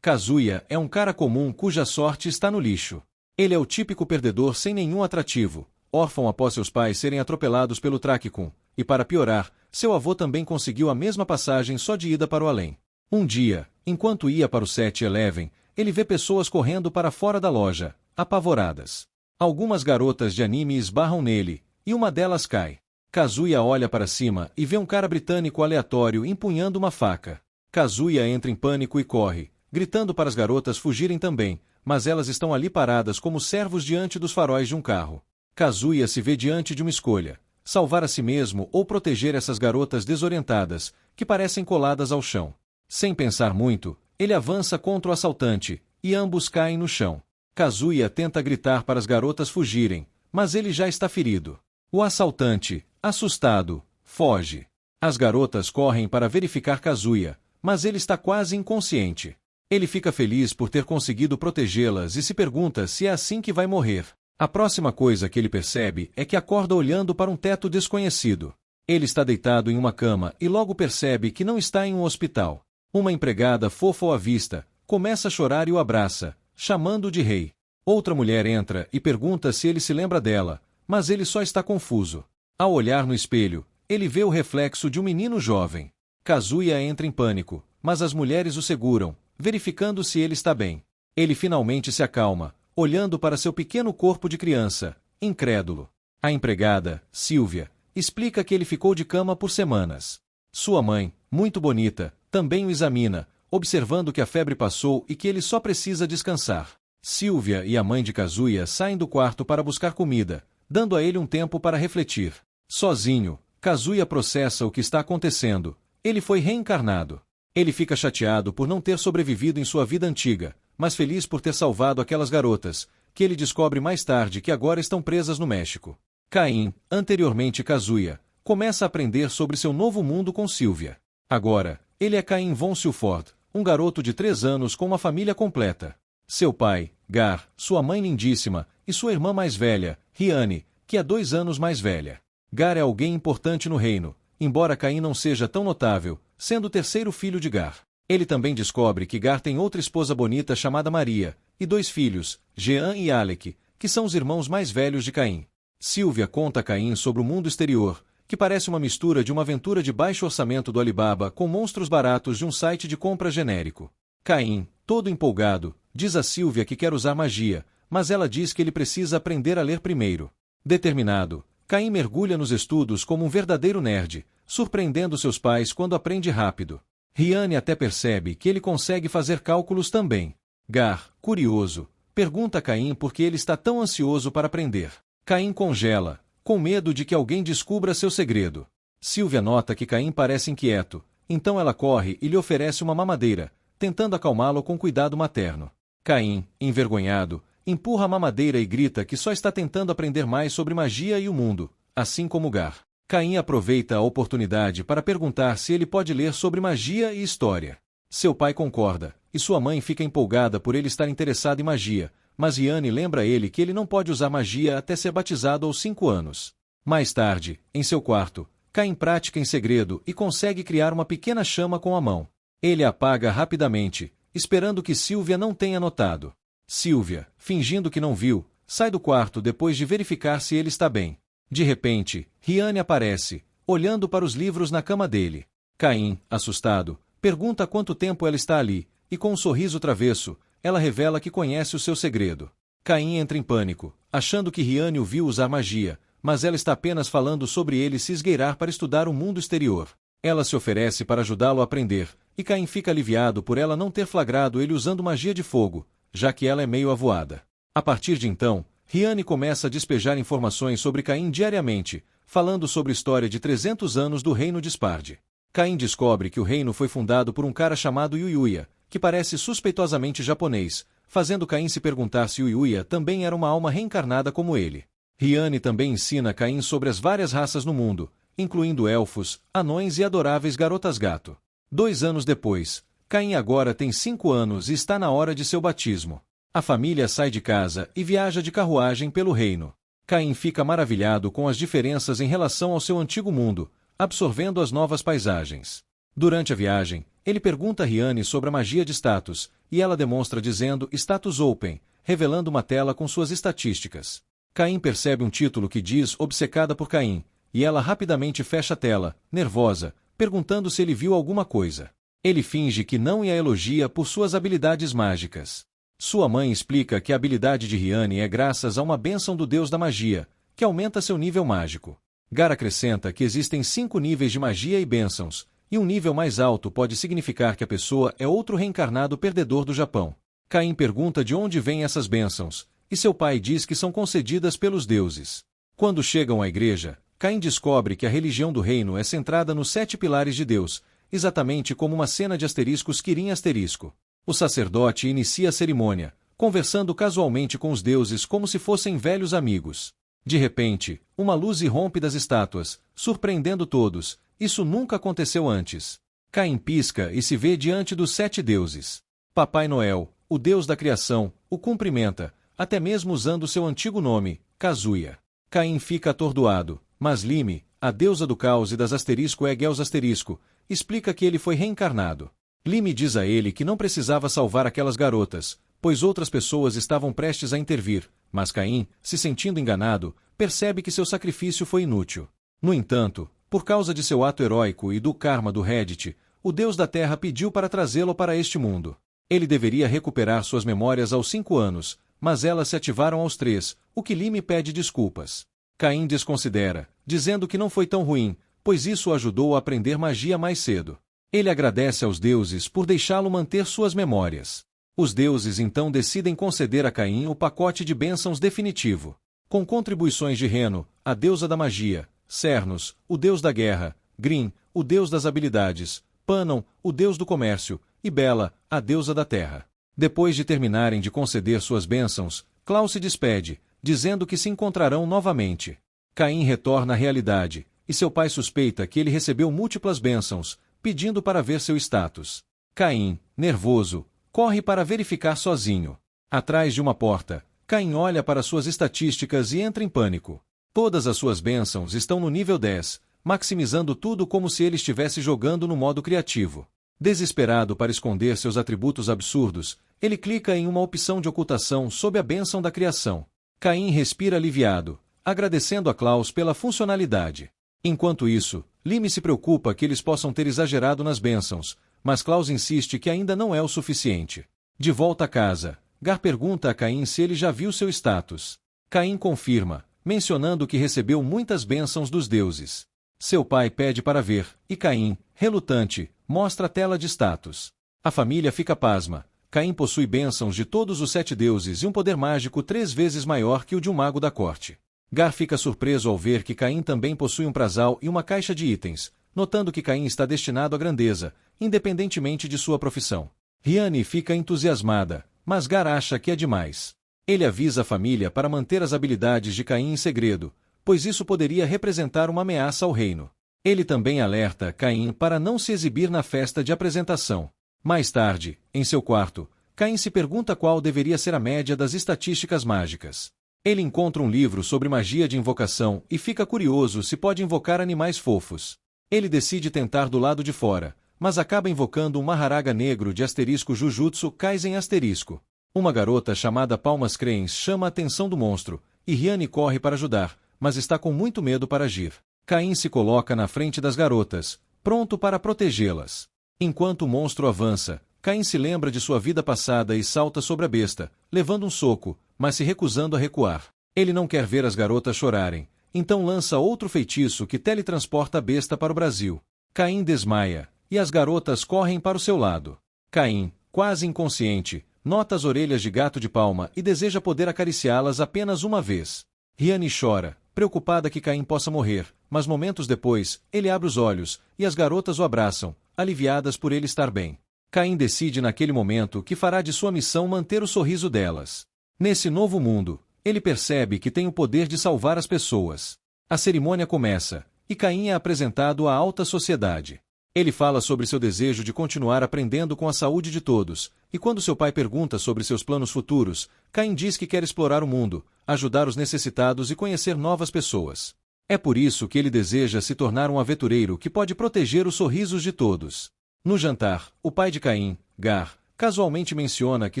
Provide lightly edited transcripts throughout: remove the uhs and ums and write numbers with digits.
Kazuya é um cara comum cuja sorte está no lixo. Ele é o típico perdedor sem nenhum atrativo, órfão após seus pais serem atropelados pelo Trakikun, e para piorar, seu avô também conseguiu a mesma passagem só de ida para o além. Um dia, enquanto ia para o 7-Eleven, ele vê pessoas correndo para fora da loja, apavoradas. Algumas garotas de anime esbarram nele, e uma delas cai. Kazuya olha para cima e vê um cara britânico aleatório empunhando uma faca. Kazuya entra em pânico e corre, gritando para as garotas fugirem também, mas elas estão ali paradas como servos diante dos faróis de um carro. Kazuya se vê diante de uma escolha: salvar a si mesmo ou proteger essas garotas desorientadas, que parecem coladas ao chão. Sem pensar muito, ele avança contra o assaltante, e ambos caem no chão. Kazuya tenta gritar para as garotas fugirem, mas ele já está ferido. O assaltante, assustado, foge. As garotas correm para verificar Kazuya, mas ele está quase inconsciente. Ele fica feliz por ter conseguido protegê-las e se pergunta se é assim que vai morrer. A próxima coisa que ele percebe é que acorda olhando para um teto desconhecido. Ele está deitado em uma cama e logo percebe que não está em um hospital. Uma empregada fofa o avista, começa a chorar e o abraça, chamando-o de rei. Outra mulher entra e pergunta se ele se lembra dela, mas ele só está confuso. Ao olhar no espelho, ele vê o reflexo de um menino jovem. Kazuya entra em pânico, mas as mulheres o seguram, verificando se ele está bem. Ele finalmente se acalma, olhando para seu pequeno corpo de criança, incrédulo. A empregada, Sylvia, explica que ele ficou de cama por semanas. Sua mãe, muito bonita, também o examina, observando que a febre passou e que ele só precisa descansar. Sylvia e a mãe de Kazuya saem do quarto para buscar comida, dando a ele um tempo para refletir. Sozinho, Kazuya processa o que está acontecendo. Ele foi reencarnado. Ele fica chateado por não ter sobrevivido em sua vida antiga, mas feliz por ter salvado aquelas garotas, que ele descobre mais tarde que agora estão presas no México. Caim, anteriormente Kazuya, começa a aprender sobre seu novo mundo com Sylvia. Agora, ele é Caim von Silford, um garoto de 3 anos com uma família completa. Seu pai, Gar, sua mãe lindíssima, e sua irmã mais velha, Riane, que é 2 anos mais velha. Gar é alguém importante no reino, embora Caim não seja tão notável, sendo o terceiro filho de Gar. Ele também descobre que Gar tem outra esposa bonita chamada Maria, e 2 filhos, Jean e Alec, que são os irmãos mais velhos de Caim. Sylvia conta a Caim sobre o mundo exterior, que parece uma mistura de uma aventura de baixo orçamento do Alibaba com monstros baratos de um site de compra genérico. Caim, todo empolgado, diz a Sylvia que quer usar magia, mas ela diz que ele precisa aprender a ler primeiro. Determinado, Caim mergulha nos estudos como um verdadeiro nerd, surpreendendo seus pais quando aprende rápido. Riane até percebe que ele consegue fazer cálculos também. Gar, curioso, pergunta a Caim por que ele está tão ansioso para aprender. Caim congela, com medo de que alguém descubra seu segredo. Sylvia nota que Caim parece inquieto, então ela corre e lhe oferece uma mamadeira, tentando acalmá-lo com cuidado materno. Caim, envergonhado, empurra a mamadeira e grita que só está tentando aprender mais sobre magia e o mundo, assim como Gar. Caim aproveita a oportunidade para perguntar se ele pode ler sobre magia e história. Seu pai concorda, e sua mãe fica empolgada por ele estar interessado em magia, mas Riane lembra ele que ele não pode usar magia até ser batizado aos 5 anos. Mais tarde, em seu quarto, Caim pratica em segredo e consegue criar uma pequena chama com a mão. Ele a apaga rapidamente, esperando que Sylvia não tenha notado. Sylvia, fingindo que não viu, sai do quarto depois de verificar se ele está bem. De repente, Riane aparece, olhando para os livros na cama dele. Caim, assustado, pergunta há quanto tempo ela está ali, e com um sorriso travesso, ela revela que conhece o seu segredo. Caim entra em pânico, achando que Riane o viu usar magia, mas ela está apenas falando sobre ele se esgueirar para estudar o mundo exterior. Ela se oferece para ajudá-lo a aprender, e Caim fica aliviado por ela não ter flagrado ele usando magia de fogo, já que ela é meio avoada. A partir de então, Riane começa a despejar informações sobre Caim diariamente, falando sobre a história de 300 anos do reino de Spard. Caim descobre que o reino foi fundado por um cara chamado Yuyuya, que parece suspeitosamente japonês, fazendo Caim se perguntar se Yuyuya também era uma alma reencarnada como ele. Riane também ensina Caim sobre as várias raças no mundo, incluindo elfos, anões e adoráveis garotas-gato. 2 anos depois, Caim agora tem 5 anos e está na hora de seu batismo. A família sai de casa e viaja de carruagem pelo reino. Caim fica maravilhado com as diferenças em relação ao seu antigo mundo, absorvendo as novas paisagens. Durante a viagem, ele pergunta a Riane sobre a magia de status, e ela demonstra dizendo Status Open, revelando uma tela com suas estatísticas. Caim percebe um título que diz Obcecada por Caim, e ela rapidamente fecha a tela, nervosa, perguntando se ele viu alguma coisa. Ele finge que não e a elogia por suas habilidades mágicas. Sua mãe explica que a habilidade de Riane é graças a uma bênção do deus da magia, que aumenta seu nível mágico. Gar acrescenta que existem 5 níveis de magia e bênçãos, e um nível mais alto pode significar que a pessoa é outro reencarnado perdedor do Japão. Caim pergunta de onde vêm essas bênçãos, e seu pai diz que são concedidas pelos deuses. Quando chegam à igreja, Caim descobre que a religião do reino é centrada nos 7 pilares de Deus, exatamente como uma cena de asteriscos Quirim asterisco. O sacerdote inicia a cerimônia, conversando casualmente com os deuses como se fossem velhos amigos. De repente, uma luz irrompe das estátuas, surpreendendo todos. Isso nunca aconteceu antes. Caim pisca e se vê diante dos 7 deuses. Papai Noel, o deus da criação, o cumprimenta, até mesmo usando seu antigo nome, Kazuya. Caim fica atordoado, mas Lime, a deusa do caos e das asterisco Egels asterisco, explica que ele foi reencarnado. Lime diz a ele que não precisava salvar aquelas garotas, pois outras pessoas estavam prestes a intervir, mas Caim, se sentindo enganado, percebe que seu sacrifício foi inútil. No entanto, por causa de seu ato heróico e do karma do Reddit, o deus da terra pediu para trazê-lo para este mundo. Ele deveria recuperar suas memórias aos 5 anos, mas elas se ativaram aos 3, o que Lime pede desculpas. Caim desconsidera, dizendo que não foi tão ruim, pois isso o ajudou a aprender magia mais cedo. Ele agradece aos deuses por deixá-lo manter suas memórias. Os deuses então decidem conceder a Caim o pacote de bênçãos definitivo. Com contribuições de Reno, a deusa da magia, Cernos, o deus da guerra, Grim, o deus das habilidades, Panon, o deus do comércio, e Bela, a deusa da terra. Depois de terminarem de conceder suas bênçãos, Klaus se despede, dizendo que se encontrarão novamente. Caim retorna à realidade, e seu pai suspeita que ele recebeu múltiplas bênçãos, pedindo para ver seu status. Caim, nervoso, corre para verificar sozinho. Atrás de uma porta, Caim olha para suas estatísticas e entra em pânico. Todas as suas bênçãos estão no nível 10, maximizando tudo como se ele estivesse jogando no modo criativo. Desesperado para esconder seus atributos absurdos, ele clica em uma opção de ocultação sob a bênção da criação. Caim respira aliviado, agradecendo a Klaus pela funcionalidade. Enquanto isso, Lime se preocupa que eles possam ter exagerado nas bênçãos, mas Klaus insiste que ainda não é o suficiente. De volta a casa, Gar pergunta a Caim se ele já viu seu status. Caim confirma, mencionando que recebeu muitas bênçãos dos deuses. Seu pai pede para ver, e Caim, relutante, mostra a tela de status. A família fica pasma. Caim possui bênçãos de todos os 7 deuses e um poder mágico 3 vezes maior que o de um mago da corte. Gar fica surpreso ao ver que Caim também possui um prazal e uma caixa de itens, notando que Caim está destinado à grandeza, independentemente de sua profissão. Riane fica entusiasmada, mas Gar acha que é demais. Ele avisa a família para manter as habilidades de Caim em segredo, pois isso poderia representar uma ameaça ao reino. Ele também alerta Caim para não se exibir na festa de apresentação. Mais tarde, em seu quarto, Caim se pergunta qual deveria ser a média das estatísticas mágicas. Ele encontra um livro sobre magia de invocação e fica curioso se pode invocar animais fofos. Ele decide tentar do lado de fora, mas acaba invocando um Maharaga negro de asterisco Jujutsu Kaisen asterisco. Uma garota chamada Palmas Cranes chama a atenção do monstro, e Riane corre para ajudar, mas está com muito medo para agir. Caim se coloca na frente das garotas, pronto para protegê-las. Enquanto o monstro avança, Caim se lembra de sua vida passada e salta sobre a besta, levando um soco, mas se recusando a recuar. Ele não quer ver as garotas chorarem, então lança outro feitiço que teletransporta a besta para o Brasil. Caim desmaia, e as garotas correm para o seu lado. Caim, quase inconsciente, nota as orelhas de gato de palma e deseja poder acariciá-las apenas uma vez. Riane chora, preocupada que Caim possa morrer, mas momentos depois, ele abre os olhos, e as garotas o abraçam, aliviadas por ele estar bem. Caim decide naquele momento que fará de sua missão manter o sorriso delas. Nesse novo mundo, ele percebe que tem o poder de salvar as pessoas. A cerimônia começa, e Caim é apresentado à alta sociedade. Ele fala sobre seu desejo de continuar aprendendo com a saúde de todos, e quando seu pai pergunta sobre seus planos futuros, Caim diz que quer explorar o mundo, ajudar os necessitados e conhecer novas pessoas. É por isso que ele deseja se tornar um aventureiro que pode proteger os sorrisos de todos. No jantar, o pai de Caim, Gar, casualmente menciona que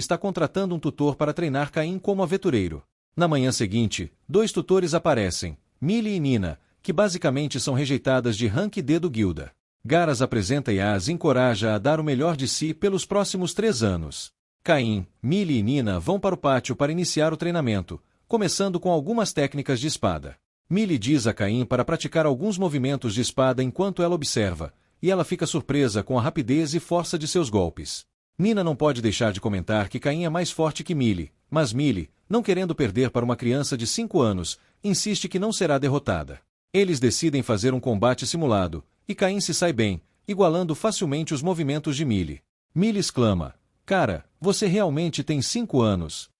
está contratando um tutor para treinar Caim como aventureiro. Na manhã seguinte, 2 tutores aparecem, Millie e Nina, que basicamente são rejeitadas de rank D do Guilda. Gar as apresenta e as encoraja a dar o melhor de si pelos próximos 3 anos. Caim, Millie e Nina vão para o pátio para iniciar o treinamento, começando com algumas técnicas de espada. Millie diz a Caim para praticar alguns movimentos de espada enquanto ela observa, e ela fica surpresa com a rapidez e força de seus golpes. Nina não pode deixar de comentar que Caim é mais forte que Millie, mas Millie, não querendo perder para uma criança de 5 anos, insiste que não será derrotada. Eles decidem fazer um combate simulado, e Caim se sai bem, igualando facilmente os movimentos de Millie. Millie exclama: "Cara, você realmente tem 5 anos."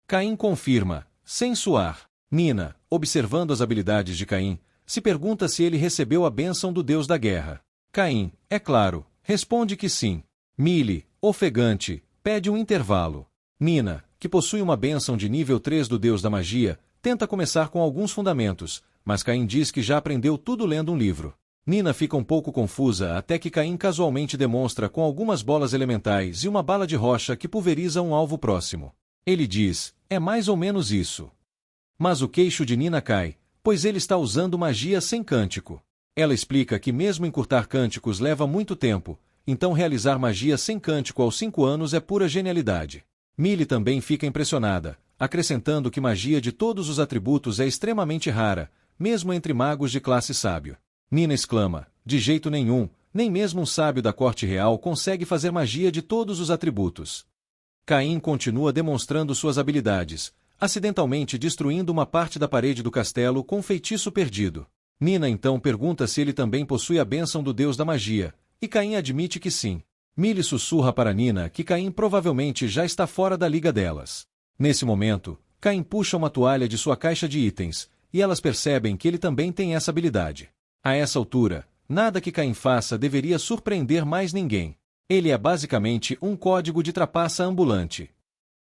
Caim confirma, sem suar. Nina, observando as habilidades de Caim, se pergunta se ele recebeu a bênção do deus da guerra. Caim, é claro, responde que sim. Millie, ofegante, pede um intervalo. Nina, que possui uma bênção de nível 3 do deus da magia, tenta começar com alguns fundamentos, mas Caim diz que já aprendeu tudo lendo um livro. Nina fica um pouco confusa até que Caim casualmente demonstra com algumas bolas elementais e uma bala de rocha que pulveriza um alvo próximo. Ele diz: "É mais ou menos isso." Mas o queixo de Nina cai, pois ele está usando magia sem cântico. Ela explica que mesmo encurtar cânticos leva muito tempo, então realizar magia sem cântico aos 5 anos é pura genialidade. Millie também fica impressionada, acrescentando que magia de todos os atributos é extremamente rara, mesmo entre magos de classe sábio. Nina exclama: "De jeito nenhum, nem mesmo um sábio da corte real consegue fazer magia de todos os atributos." Caim continua demonstrando suas habilidades, acidentalmente destruindo uma parte da parede do castelo com um feitiço perdido. Nina então pergunta se ele também possui a bênção do deus da magia, e Caim admite que sim. Millie sussurra para Nina que Caim provavelmente já está fora da liga delas. Nesse momento, Caim puxa uma toalha de sua caixa de itens, e elas percebem que ele também tem essa habilidade. A essa altura, nada que Caim faça deveria surpreender mais ninguém. Ele é basicamente um código de trapaça ambulante.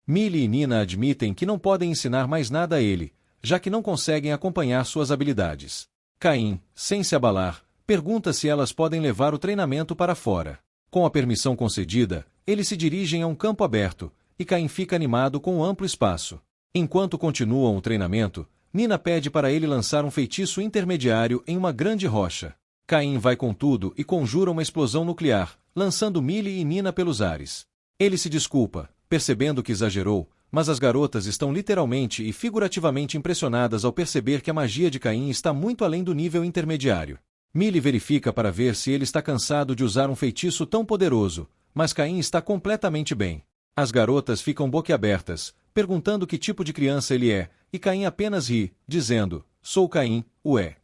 Millie e Nina admitem que não podem ensinar mais nada a ele, já que não conseguem acompanhar suas habilidades. Caim, sem se abalar, pergunta se elas podem levar o treinamento para fora. Com a permissão concedida, eles se dirigem a um campo aberto, e Caim fica animado com o amplo espaço. Enquanto continuam o treinamento, Nina pede para ele lançar um feitiço intermediário em uma grande rocha. Caim vai com tudo e conjura uma explosão nuclear, lançando Millie e Nina pelos ares. Ele se desculpa, percebendo que exagerou, mas as garotas estão literalmente e figurativamente impressionadas ao perceber que a magia de Caim está muito além do nível intermediário. Millie verifica para ver se ele está cansado de usar um feitiço tão poderoso, mas Caim está completamente bem. As garotas ficam boquiabertas, perguntando que tipo de criança ele é, e Caim apenas ri, dizendo: "Sou Caim, ué."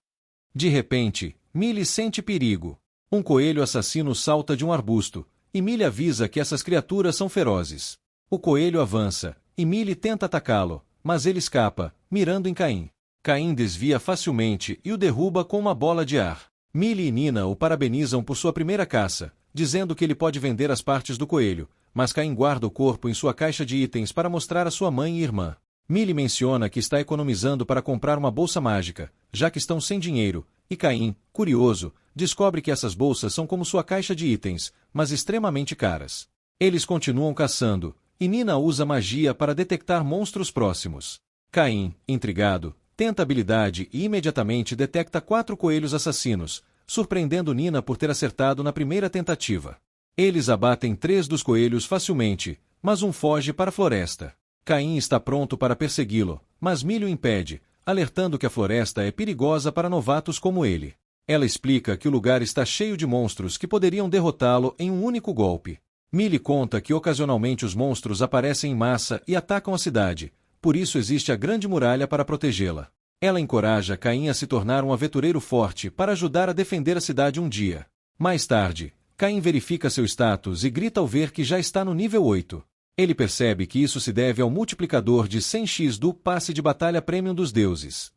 De repente, Millie sente perigo. Um coelho assassino salta de um arbusto, e Millie avisa que essas criaturas são ferozes. O coelho avança, e Millie tenta atacá-lo, mas ele escapa, mirando em Caim. Caim desvia facilmente e o derruba com uma bola de ar. Millie e Nina o parabenizam por sua primeira caça, dizendo que ele pode vender as partes do coelho, mas Caim guarda o corpo em sua caixa de itens para mostrar à sua mãe e irmã. Millie menciona que está economizando para comprar uma bolsa mágica, já que estão sem dinheiro, e Caim, curioso, descobre que essas bolsas são como sua caixa de itens, mas extremamente caras. Eles continuam caçando, e Nina usa magia para detectar monstros próximos. Caim, intrigado, tenta a habilidade e imediatamente detecta 4 coelhos assassinos, surpreendendo Nina por ter acertado na primeira tentativa. Eles abatem 3 dos coelhos facilmente, mas um foge para a floresta. Caim está pronto para persegui-lo, mas Millie o impede, alertando que a floresta é perigosa para novatos como ele. Ela explica que o lugar está cheio de monstros que poderiam derrotá-lo em um único golpe. Millie conta que ocasionalmente os monstros aparecem em massa e atacam a cidade, por isso existe a grande muralha para protegê-la. Ela encoraja Caim a se tornar um aventureiro forte para ajudar a defender a cidade um dia. Mais tarde, Caim verifica seu status e grita ao ver que já está no nível 8. Ele percebe que isso se deve ao multiplicador de 100x do passe de batalha Premium dos deuses.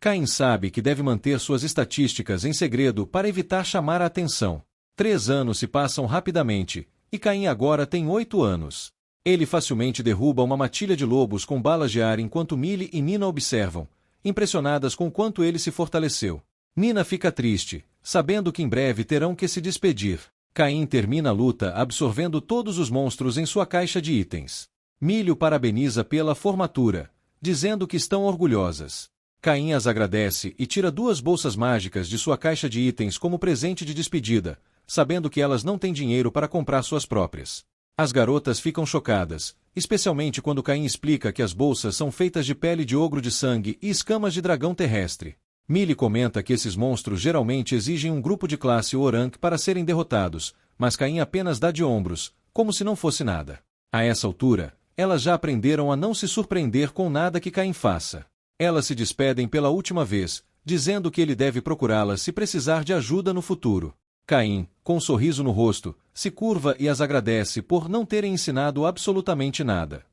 Caim sabe que deve manter suas estatísticas em segredo para evitar chamar a atenção. 3 anos se passam rapidamente, e Caim agora tem 8 anos. Ele facilmente derruba uma matilha de lobos com balas de ar enquanto Millie e Nina observam, impressionadas com quanto ele se fortaleceu. Nina fica triste, sabendo que em breve terão que se despedir. Caim termina a luta absorvendo todos os monstros em sua caixa de itens. Millie o parabeniza pela formatura, dizendo que estão orgulhosas. Caim as agradece e tira 2 bolsas mágicas de sua caixa de itens como presente de despedida, sabendo que elas não têm dinheiro para comprar suas próprias. As garotas ficam chocadas, especialmente quando Caim explica que as bolsas são feitas de pele de ogro de sangue e escamas de dragão terrestre. Millie comenta que esses monstros geralmente exigem um grupo de classe Orang para serem derrotados, mas Caim apenas dá de ombros, como se não fosse nada. A essa altura, elas já aprenderam a não se surpreender com nada que Caim faça. Elas se despedem pela última vez, dizendo que ele deve procurá-las se precisar de ajuda no futuro. Caim, com um sorriso no rosto, se curva e as agradece por não terem ensinado absolutamente nada.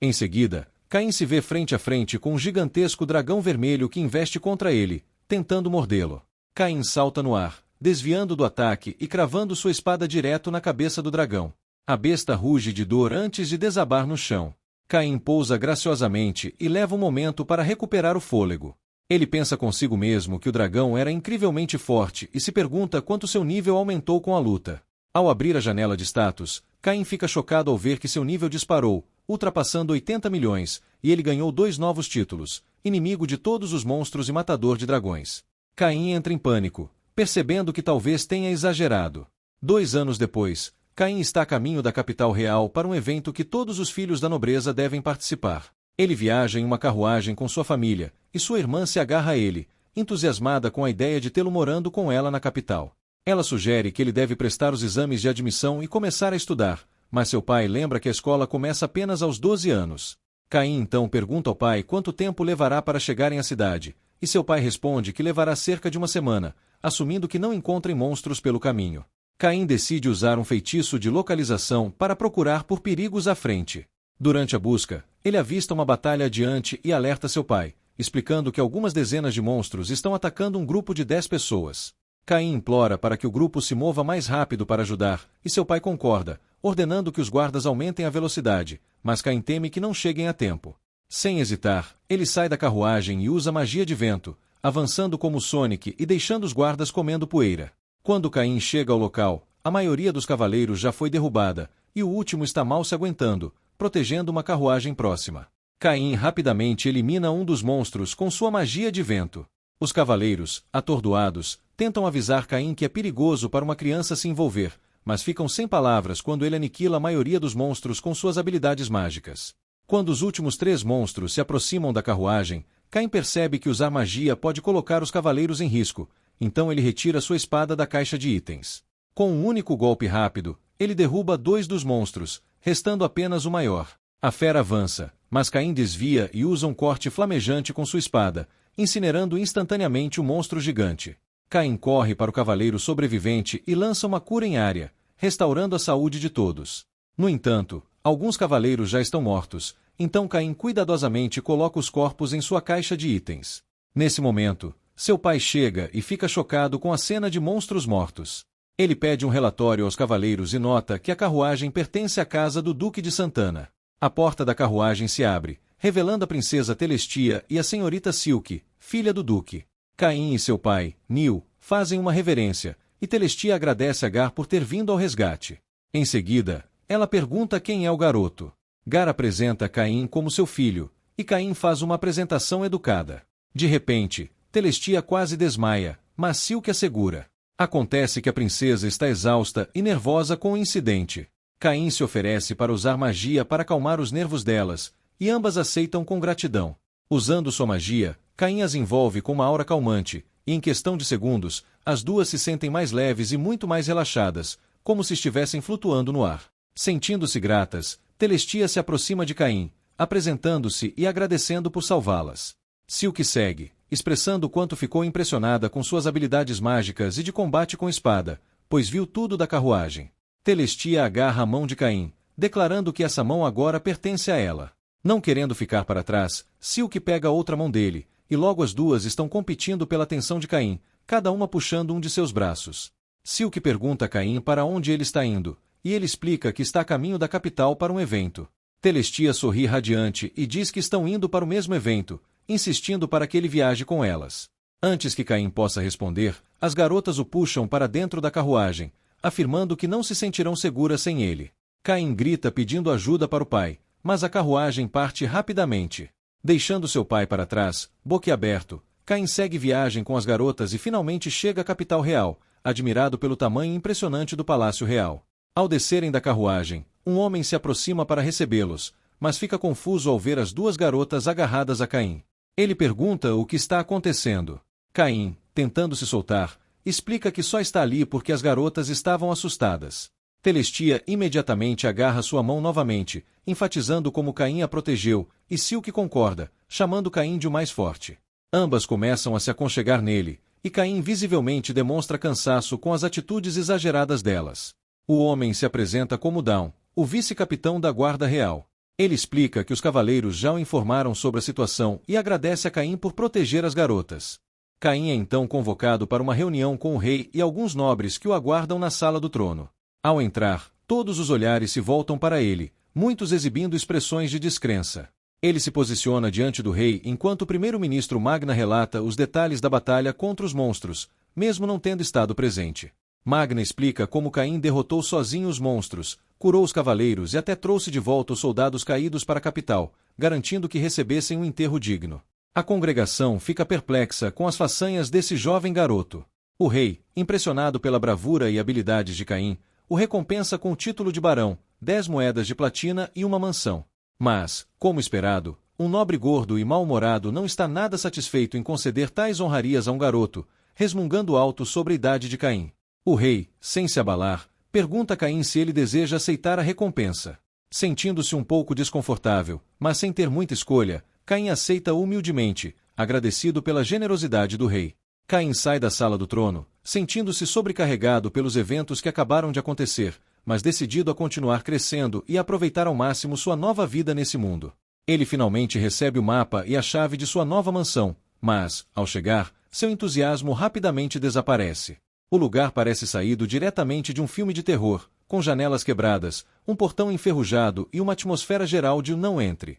Em seguida, Caim se vê frente a frente com um gigantesco dragão vermelho que investe contra ele, tentando mordê-lo. Caim salta no ar, desviando do ataque e cravando sua espada direto na cabeça do dragão. A besta ruge de dor antes de desabar no chão. Caim pousa graciosamente e leva um momento para recuperar o fôlego. Ele pensa consigo mesmo que o dragão era incrivelmente forte e se pergunta quanto seu nível aumentou com a luta. Ao abrir a janela de status, Caim fica chocado ao ver que seu nível disparou, ultrapassando 80 milhões, e ele ganhou 2 novos títulos, inimigo de todos os monstros e matador de dragões. Caim entra em pânico, percebendo que talvez tenha exagerado. 2 anos depois, Caim está a caminho da capital real para um evento que todos os filhos da nobreza devem participar. Ele viaja em uma carruagem com sua família, e sua irmã se agarra a ele, entusiasmada com a ideia de tê-lo morando com ela na capital. Ela sugere que ele deve prestar os exames de admissão e começar a estudar, mas seu pai lembra que a escola começa apenas aos 12 anos. Caim então pergunta ao pai quanto tempo levará para chegarem à cidade, e seu pai responde que levará cerca de uma semana, assumindo que não encontrem monstros pelo caminho. Caim decide usar um feitiço de localização para procurar por perigos à frente. Durante a busca, ele avista uma batalha adiante e alerta seu pai, explicando que algumas dezenas de monstros estão atacando um grupo de 10 pessoas. Caim implora para que o grupo se mova mais rápido para ajudar, e seu pai concorda, ordenando que os guardas aumentem a velocidade, mas Caim teme que não cheguem a tempo. Sem hesitar, ele sai da carruagem e usa magia de vento, avançando como Sonic e deixando os guardas comendo poeira. Quando Caim chega ao local, a maioria dos cavaleiros já foi derrubada, e o último está mal se aguentando, protegendo uma carruagem próxima. Caim rapidamente elimina um dos monstros com sua magia de vento. Os cavaleiros, atordoados, tentam avisar Caim que é perigoso para uma criança se envolver, mas ficam sem palavras quando ele aniquila a maioria dos monstros com suas habilidades mágicas. Quando os últimos 3 monstros se aproximam da carruagem, Caim percebe que usar magia pode colocar os cavaleiros em risco, então ele retira sua espada da caixa de itens. Com um único golpe rápido, ele derruba 2 dos monstros, restando apenas o maior. A fera avança, mas Caim desvia e usa um corte flamejante com sua espada, incinerando instantaneamente o monstro gigante. Caim corre para o cavaleiro sobrevivente e lança uma cura em área, restaurando a saúde de todos. No entanto, alguns cavaleiros já estão mortos, então Caim cuidadosamente coloca os corpos em sua caixa de itens. Nesse momento, seu pai chega e fica chocado com a cena de monstros mortos. Ele pede um relatório aos cavaleiros e nota que a carruagem pertence à casa do Duque de Santana. A porta da carruagem se abre, revelando a princesa Telestia e a senhorita Silk, filha do Duque. Caim e seu pai, Neil, fazem uma reverência, e Telestia agradece a Gar por ter vindo ao resgate. Em seguida, ela pergunta quem é o garoto. Gar apresenta Caim como seu filho, e Caim faz uma apresentação educada. De repente, Telestia quase desmaia, mas Silk a segura. Acontece que a princesa está exausta e nervosa com o incidente. Caim se oferece para usar magia para acalmar os nervos delas, e ambas aceitam com gratidão. Usando sua magia, Caim as envolve com uma aura calmante, e em questão de segundos, as duas se sentem mais leves e muito mais relaxadas, como se estivessem flutuando no ar. Sentindo-se gratas, Telestia se aproxima de Caim, apresentando-se e agradecendo por salvá-las. Silk segue, expressando o quanto ficou impressionada com suas habilidades mágicas e de combate com espada, pois viu tudo da carruagem. Telestia agarra a mão de Caim, declarando que essa mão agora pertence a ela. Não querendo ficar para trás, Silk pega outra mão dele, e logo as duas estão competindo pela atenção de Caim, cada uma puxando um de seus braços. Silk pergunta a Caim para onde ele está indo, e ele explica que está a caminho da capital para um evento. Telestia sorri radiante e diz que estão indo para o mesmo evento, insistindo para que ele viaje com elas. Antes que Caim possa responder, as garotas o puxam para dentro da carruagem, afirmando que não se sentirão seguras sem ele. Caim grita pedindo ajuda para o pai, mas a carruagem parte rapidamente. Deixando seu pai para trás, boquiaberto, Caim segue viagem com as garotas e finalmente chega à capital real, admirado pelo tamanho impressionante do palácio real. Ao descerem da carruagem, um homem se aproxima para recebê-los, mas fica confuso ao ver as duas garotas agarradas a Caim. Ele pergunta o que está acontecendo. Caim, tentando se soltar, explica que só está ali porque as garotas estavam assustadas. Telestia imediatamente agarra sua mão novamente, enfatizando como Caim a protegeu, e Silque concorda, chamando Caim de o mais forte. Ambas começam a se aconchegar nele, e Caim visivelmente demonstra cansaço com as atitudes exageradas delas. O homem se apresenta como Dawn, o vice-capitão da Guarda Real. Ele explica que os cavaleiros já o informaram sobre a situação e agradece a Caim por proteger as garotas. Caim é então convocado para uma reunião com o rei e alguns nobres que o aguardam na sala do trono. Ao entrar, todos os olhares se voltam para ele, muitos exibindo expressões de descrença. Ele se posiciona diante do rei enquanto o primeiro-ministro Magna relata os detalhes da batalha contra os monstros, mesmo não tendo estado presente. Magna explica como Caim derrotou sozinho os monstros, curou os cavaleiros e até trouxe de volta os soldados caídos para a capital, garantindo que recebessem um enterro digno. A congregação fica perplexa com as façanhas desse jovem garoto. O rei, impressionado pela bravura e habilidades de Caim, o recompensa com o título de barão, 10 moedas de platina e uma mansão. Mas, como esperado, um nobre gordo e mal-humorado não está nada satisfeito em conceder tais honrarias a um garoto, resmungando alto sobre a idade de Caim. O rei, sem se abalar, pergunta a Caim se ele deseja aceitar a recompensa. Sentindo-se um pouco desconfortável, mas sem ter muita escolha, Caim aceita humildemente, agradecido pela generosidade do rei. Caim sai da sala do trono, sentindo-se sobrecarregado pelos eventos que acabaram de acontecer, mas decidido a continuar crescendo e aproveitar ao máximo sua nova vida nesse mundo. Ele finalmente recebe o mapa e a chave de sua nova mansão, mas, ao chegar, seu entusiasmo rapidamente desaparece. O lugar parece saído diretamente de um filme de terror, com janelas quebradas, um portão enferrujado e uma atmosfera geral de não entre.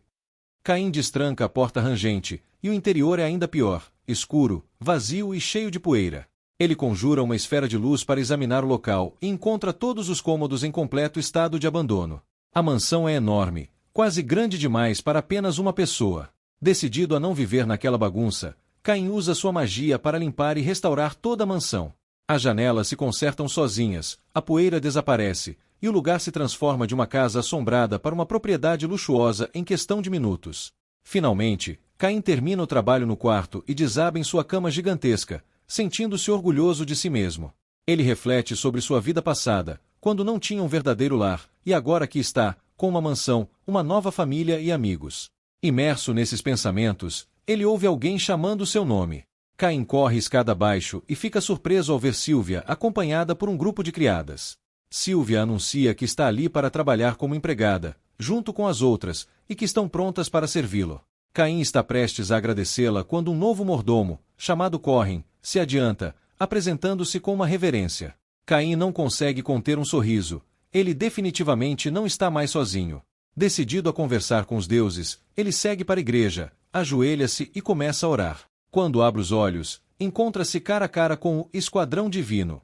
Caim destranca a porta rangente, e o interior é ainda pior, escuro, vazio e cheio de poeira. Ele conjura uma esfera de luz para examinar o local e encontra todos os cômodos em completo estado de abandono. A mansão é enorme, quase grande demais para apenas uma pessoa. Decidido a não viver naquela bagunça, Caim usa sua magia para limpar e restaurar toda a mansão. As janelas se consertam sozinhas, a poeira desaparece, e o lugar se transforma de uma casa assombrada para uma propriedade luxuosa em questão de minutos. Finalmente, Caim termina o trabalho no quarto e desaba em sua cama gigantesca, sentindo-se orgulhoso de si mesmo. Ele reflete sobre sua vida passada, quando não tinha um verdadeiro lar, e agora aqui está, com uma mansão, uma nova família e amigos. Imerso nesses pensamentos, ele ouve alguém chamando seu nome. Caim corre escada abaixo e fica surpreso ao ver Silvia acompanhada por um grupo de criadas. Silvia anuncia que está ali para trabalhar como empregada, junto com as outras, e que estão prontas para servi-lo. Caim está prestes a agradecê-la quando um novo mordomo, chamado Corren, se adianta, apresentando-se com uma reverência. Caim não consegue conter um sorriso. Ele definitivamente não está mais sozinho. Decidido a conversar com os deuses, ele segue para a igreja, ajoelha-se e começa a orar. Quando abre os olhos, encontra-se cara a cara com o esquadrão divino.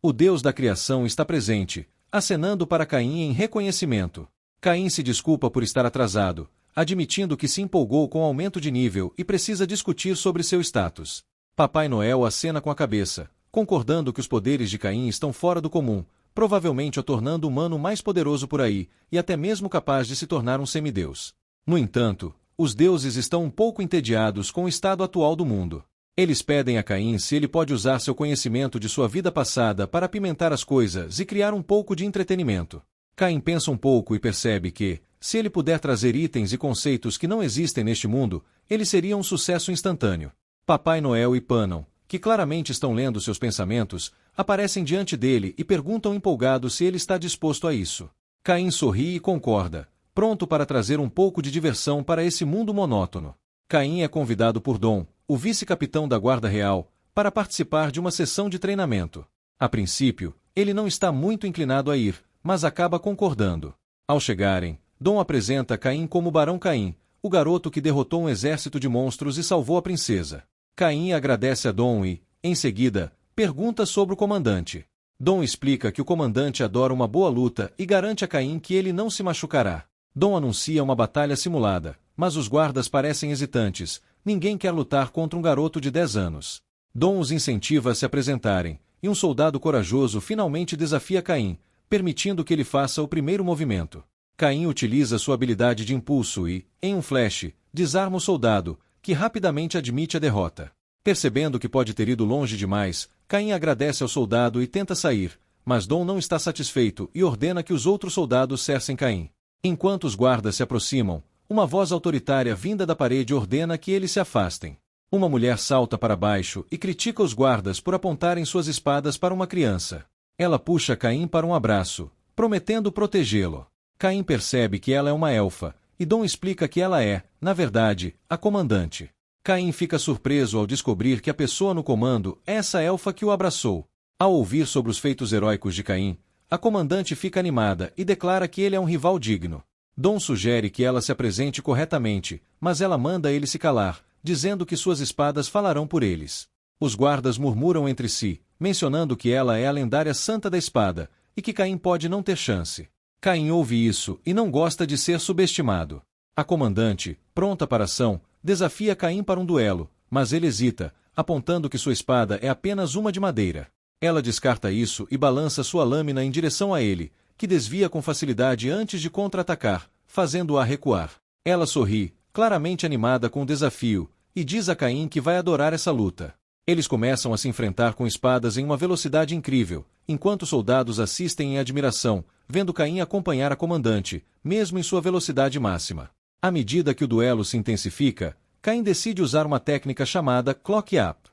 O Deus da criação está presente, acenando para Caim em reconhecimento. Caim se desculpa por estar atrasado, admitindo que se empolgou com o aumento de nível e precisa discutir sobre seu status. Papai Noel acena com a cabeça, concordando que os poderes de Caim estão fora do comum, provavelmente o tornando o humano mais poderoso por aí, e até mesmo capaz de se tornar um semideus. No entanto, os deuses estão um pouco entediados com o estado atual do mundo. Eles pedem a Caim se ele pode usar seu conhecimento de sua vida passada para apimentar as coisas e criar um pouco de entretenimento. Caim pensa um pouco e percebe que, se ele puder trazer itens e conceitos que não existem neste mundo, ele seria um sucesso instantâneo. Papai Noel e Panon, que claramente estão lendo seus pensamentos, aparecem diante dele e perguntam empolgados se ele está disposto a isso. Caim sorri e concorda, pronto para trazer um pouco de diversão para esse mundo monótono. Caim é convidado por Dom, o vice-capitão da Guarda Real, para participar de uma sessão de treinamento. A princípio, ele não está muito inclinado a ir, mas acaba concordando. Ao chegarem, Dom apresenta Caim como Barão Caim, o garoto que derrotou um exército de monstros e salvou a princesa. Caim agradece a Dom e, em seguida, pergunta sobre o comandante. Dom explica que o comandante adora uma boa luta e garante a Caim que ele não se machucará. Dom anuncia uma batalha simulada, mas os guardas parecem hesitantes, ninguém quer lutar contra um garoto de 10 anos. Dom os incentiva a se apresentarem, e um soldado corajoso finalmente desafia Caim, permitindo que ele faça o primeiro movimento. Caim utiliza sua habilidade de impulso e, em um flash, desarma o soldado, que rapidamente admite a derrota. Percebendo que pode ter ido longe demais, Caim agradece ao soldado e tenta sair, mas Dom não está satisfeito e ordena que os outros soldados cercem Caim. Enquanto os guardas se aproximam, uma voz autoritária vinda da parede ordena que eles se afastem. Uma mulher salta para baixo e critica os guardas por apontarem suas espadas para uma criança. Ela puxa Caim para um abraço, prometendo protegê-lo. Caim percebe que ela é uma elfa, e Dom explica que ela é, na verdade, a comandante. Caim fica surpreso ao descobrir que a pessoa no comando é essa elfa que o abraçou. Ao ouvir sobre os feitos heróicos de Caim, a comandante fica animada e declara que ele é um rival digno. Dom sugere que ela se apresente corretamente, mas ela manda ele se calar, dizendo que suas espadas falarão por eles. Os guardas murmuram entre si, mencionando que ela é a lendária Santa da Espada, e que Caim pode não ter chance. Caim ouve isso e não gosta de ser subestimado. A comandante, pronta para a ação, desafia Caim para um duelo, mas ele hesita, apontando que sua espada é apenas uma de madeira. Ela descarta isso e balança sua lâmina em direção a ele, que desvia com facilidade antes de contra-atacar, fazendo-a recuar. Ela sorri, claramente animada com o desafio, e diz a Caim que vai adorar essa luta. Eles começam a se enfrentar com espadas em uma velocidade incrível, enquanto os soldados assistem em admiração, vendo Caim acompanhar a comandante, mesmo em sua velocidade máxima. À medida que o duelo se intensifica, Caim decide usar uma técnica chamada Clock Up.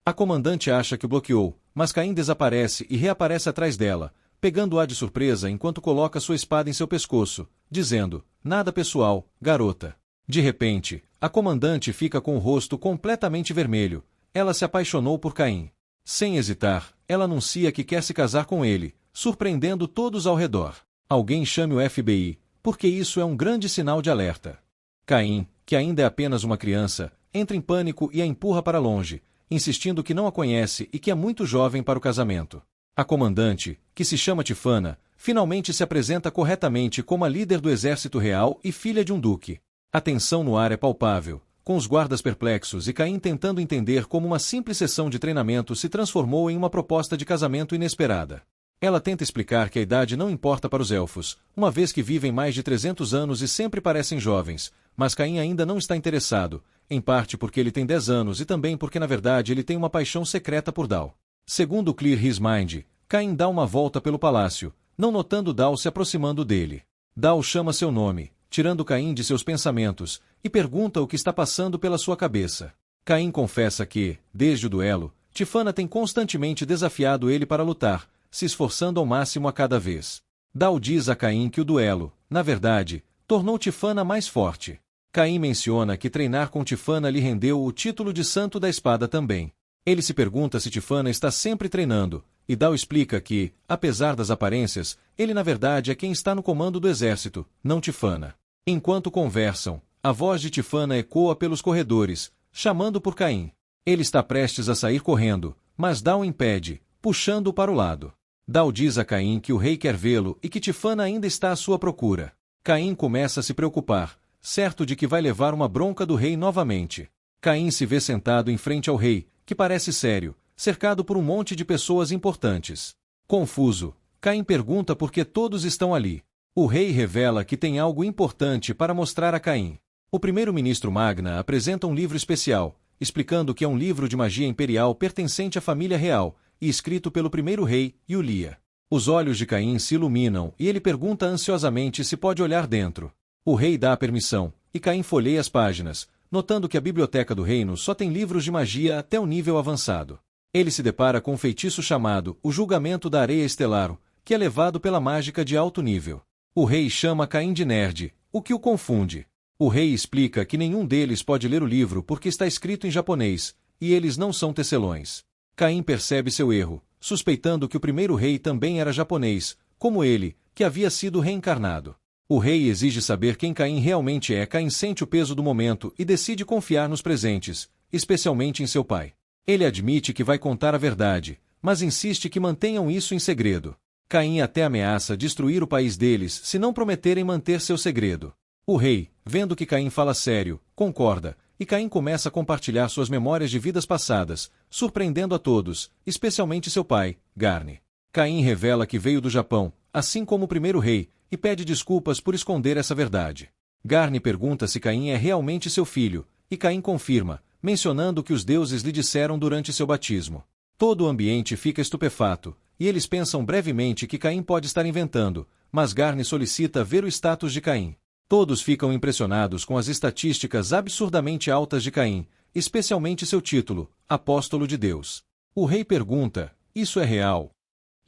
A comandante acha que o bloqueou, mas Caim desaparece e reaparece atrás dela, pegando-a de surpresa enquanto coloca sua espada em seu pescoço, dizendo, nada pessoal, garota. De repente, a comandante fica com o rosto completamente vermelho. Ela se apaixonou por Caim. Sem hesitar, ela anuncia que quer se casar com ele, surpreendendo todos ao redor. Alguém chame o FBI, porque isso é um grande sinal de alerta. Caim, que ainda é apenas uma criança, entra em pânico e a empurra para longe, insistindo que não a conhece e que é muito jovem para o casamento. A comandante, que se chama Tifana, finalmente se apresenta corretamente como a líder do exército real e filha de um duque. A tensão no ar é palpável, com os guardas perplexos e Caim tentando entender como uma simples sessão de treinamento se transformou em uma proposta de casamento inesperada. Ela tenta explicar que a idade não importa para os elfos, uma vez que vivem mais de 300 anos e sempre parecem jovens, mas Caim ainda não está interessado, em parte porque ele tem 10 anos e também porque na verdade ele tem uma paixão secreta por Dal. Segundo Clear His Mind, Caim dá uma volta pelo palácio, não notando Dal se aproximando dele. Dal chama seu nome, tirando Caim de seus pensamentos, e pergunta o que está passando pela sua cabeça. Caim confessa que, desde o duelo, Tifana tem constantemente desafiado ele para lutar, se esforçando ao máximo a cada vez. Dal diz a Caim que o duelo, na verdade, tornou Tifana mais forte. Caim menciona que treinar com Tifana lhe rendeu o título de Santo da Espada também. Ele se pergunta se Tifana está sempre treinando, e Dal explica que, apesar das aparências, ele na verdade é quem está no comando do exército, não Tifana. Enquanto conversam, a voz de Tifana ecoa pelos corredores, chamando por Caim. Ele está prestes a sair correndo, mas Dal o impede, puxando-o para o lado. Dal diz a Caim que o rei quer vê-lo e que Tifana ainda está à sua procura. Caim começa a se preocupar, certo de que vai levar uma bronca do rei novamente. Caim se vê sentado em frente ao rei, que parece sério, cercado por um monte de pessoas importantes. Confuso, Caim pergunta por que todos estão ali. O rei revela que tem algo importante para mostrar a Caim. O primeiro-ministro Magna apresenta um livro especial, explicando que é um livro de magia imperial pertencente à família real, e escrito pelo primeiro rei, e o lia. Os olhos de Caim se iluminam e ele pergunta ansiosamente se pode olhar dentro. O rei dá a permissão, e Caim folheia as páginas, notando que a biblioteca do reino só tem livros de magia até o nível avançado. Ele se depara com um feitiço chamado o Julgamento da Areia Estelar, que é levado pela mágica de alto nível. O rei chama Caim de nerd, o que o confunde. O rei explica que nenhum deles pode ler o livro porque está escrito em japonês, e eles não são tecelões. Caim percebe seu erro, suspeitando que o primeiro rei também era japonês, como ele, que havia sido reencarnado. O rei exige saber quem Caim realmente é. Caim sente o peso do momento e decide confiar nos presentes, especialmente em seu pai. Ele admite que vai contar a verdade, mas insiste que mantenham isso em segredo. Caim até ameaça destruir o país deles se não prometerem manter seu segredo. O rei, vendo que Caim fala sério, concorda, e Caim começa a compartilhar suas memórias de vidas passadas, surpreendendo a todos, especialmente seu pai, Garne. Caim revela que veio do Japão, assim como o primeiro rei, e pede desculpas por esconder essa verdade. Garne pergunta se Caim é realmente seu filho, e Caim confirma, mencionando o que os deuses lhe disseram durante seu batismo. Todo o ambiente fica estupefato, e eles pensam brevemente que Caim pode estar inventando, mas Garne solicita ver o status de Caim. Todos ficam impressionados com as estatísticas absurdamente altas de Caim, especialmente seu título, Apóstolo de Deus. O rei pergunta, isso é real?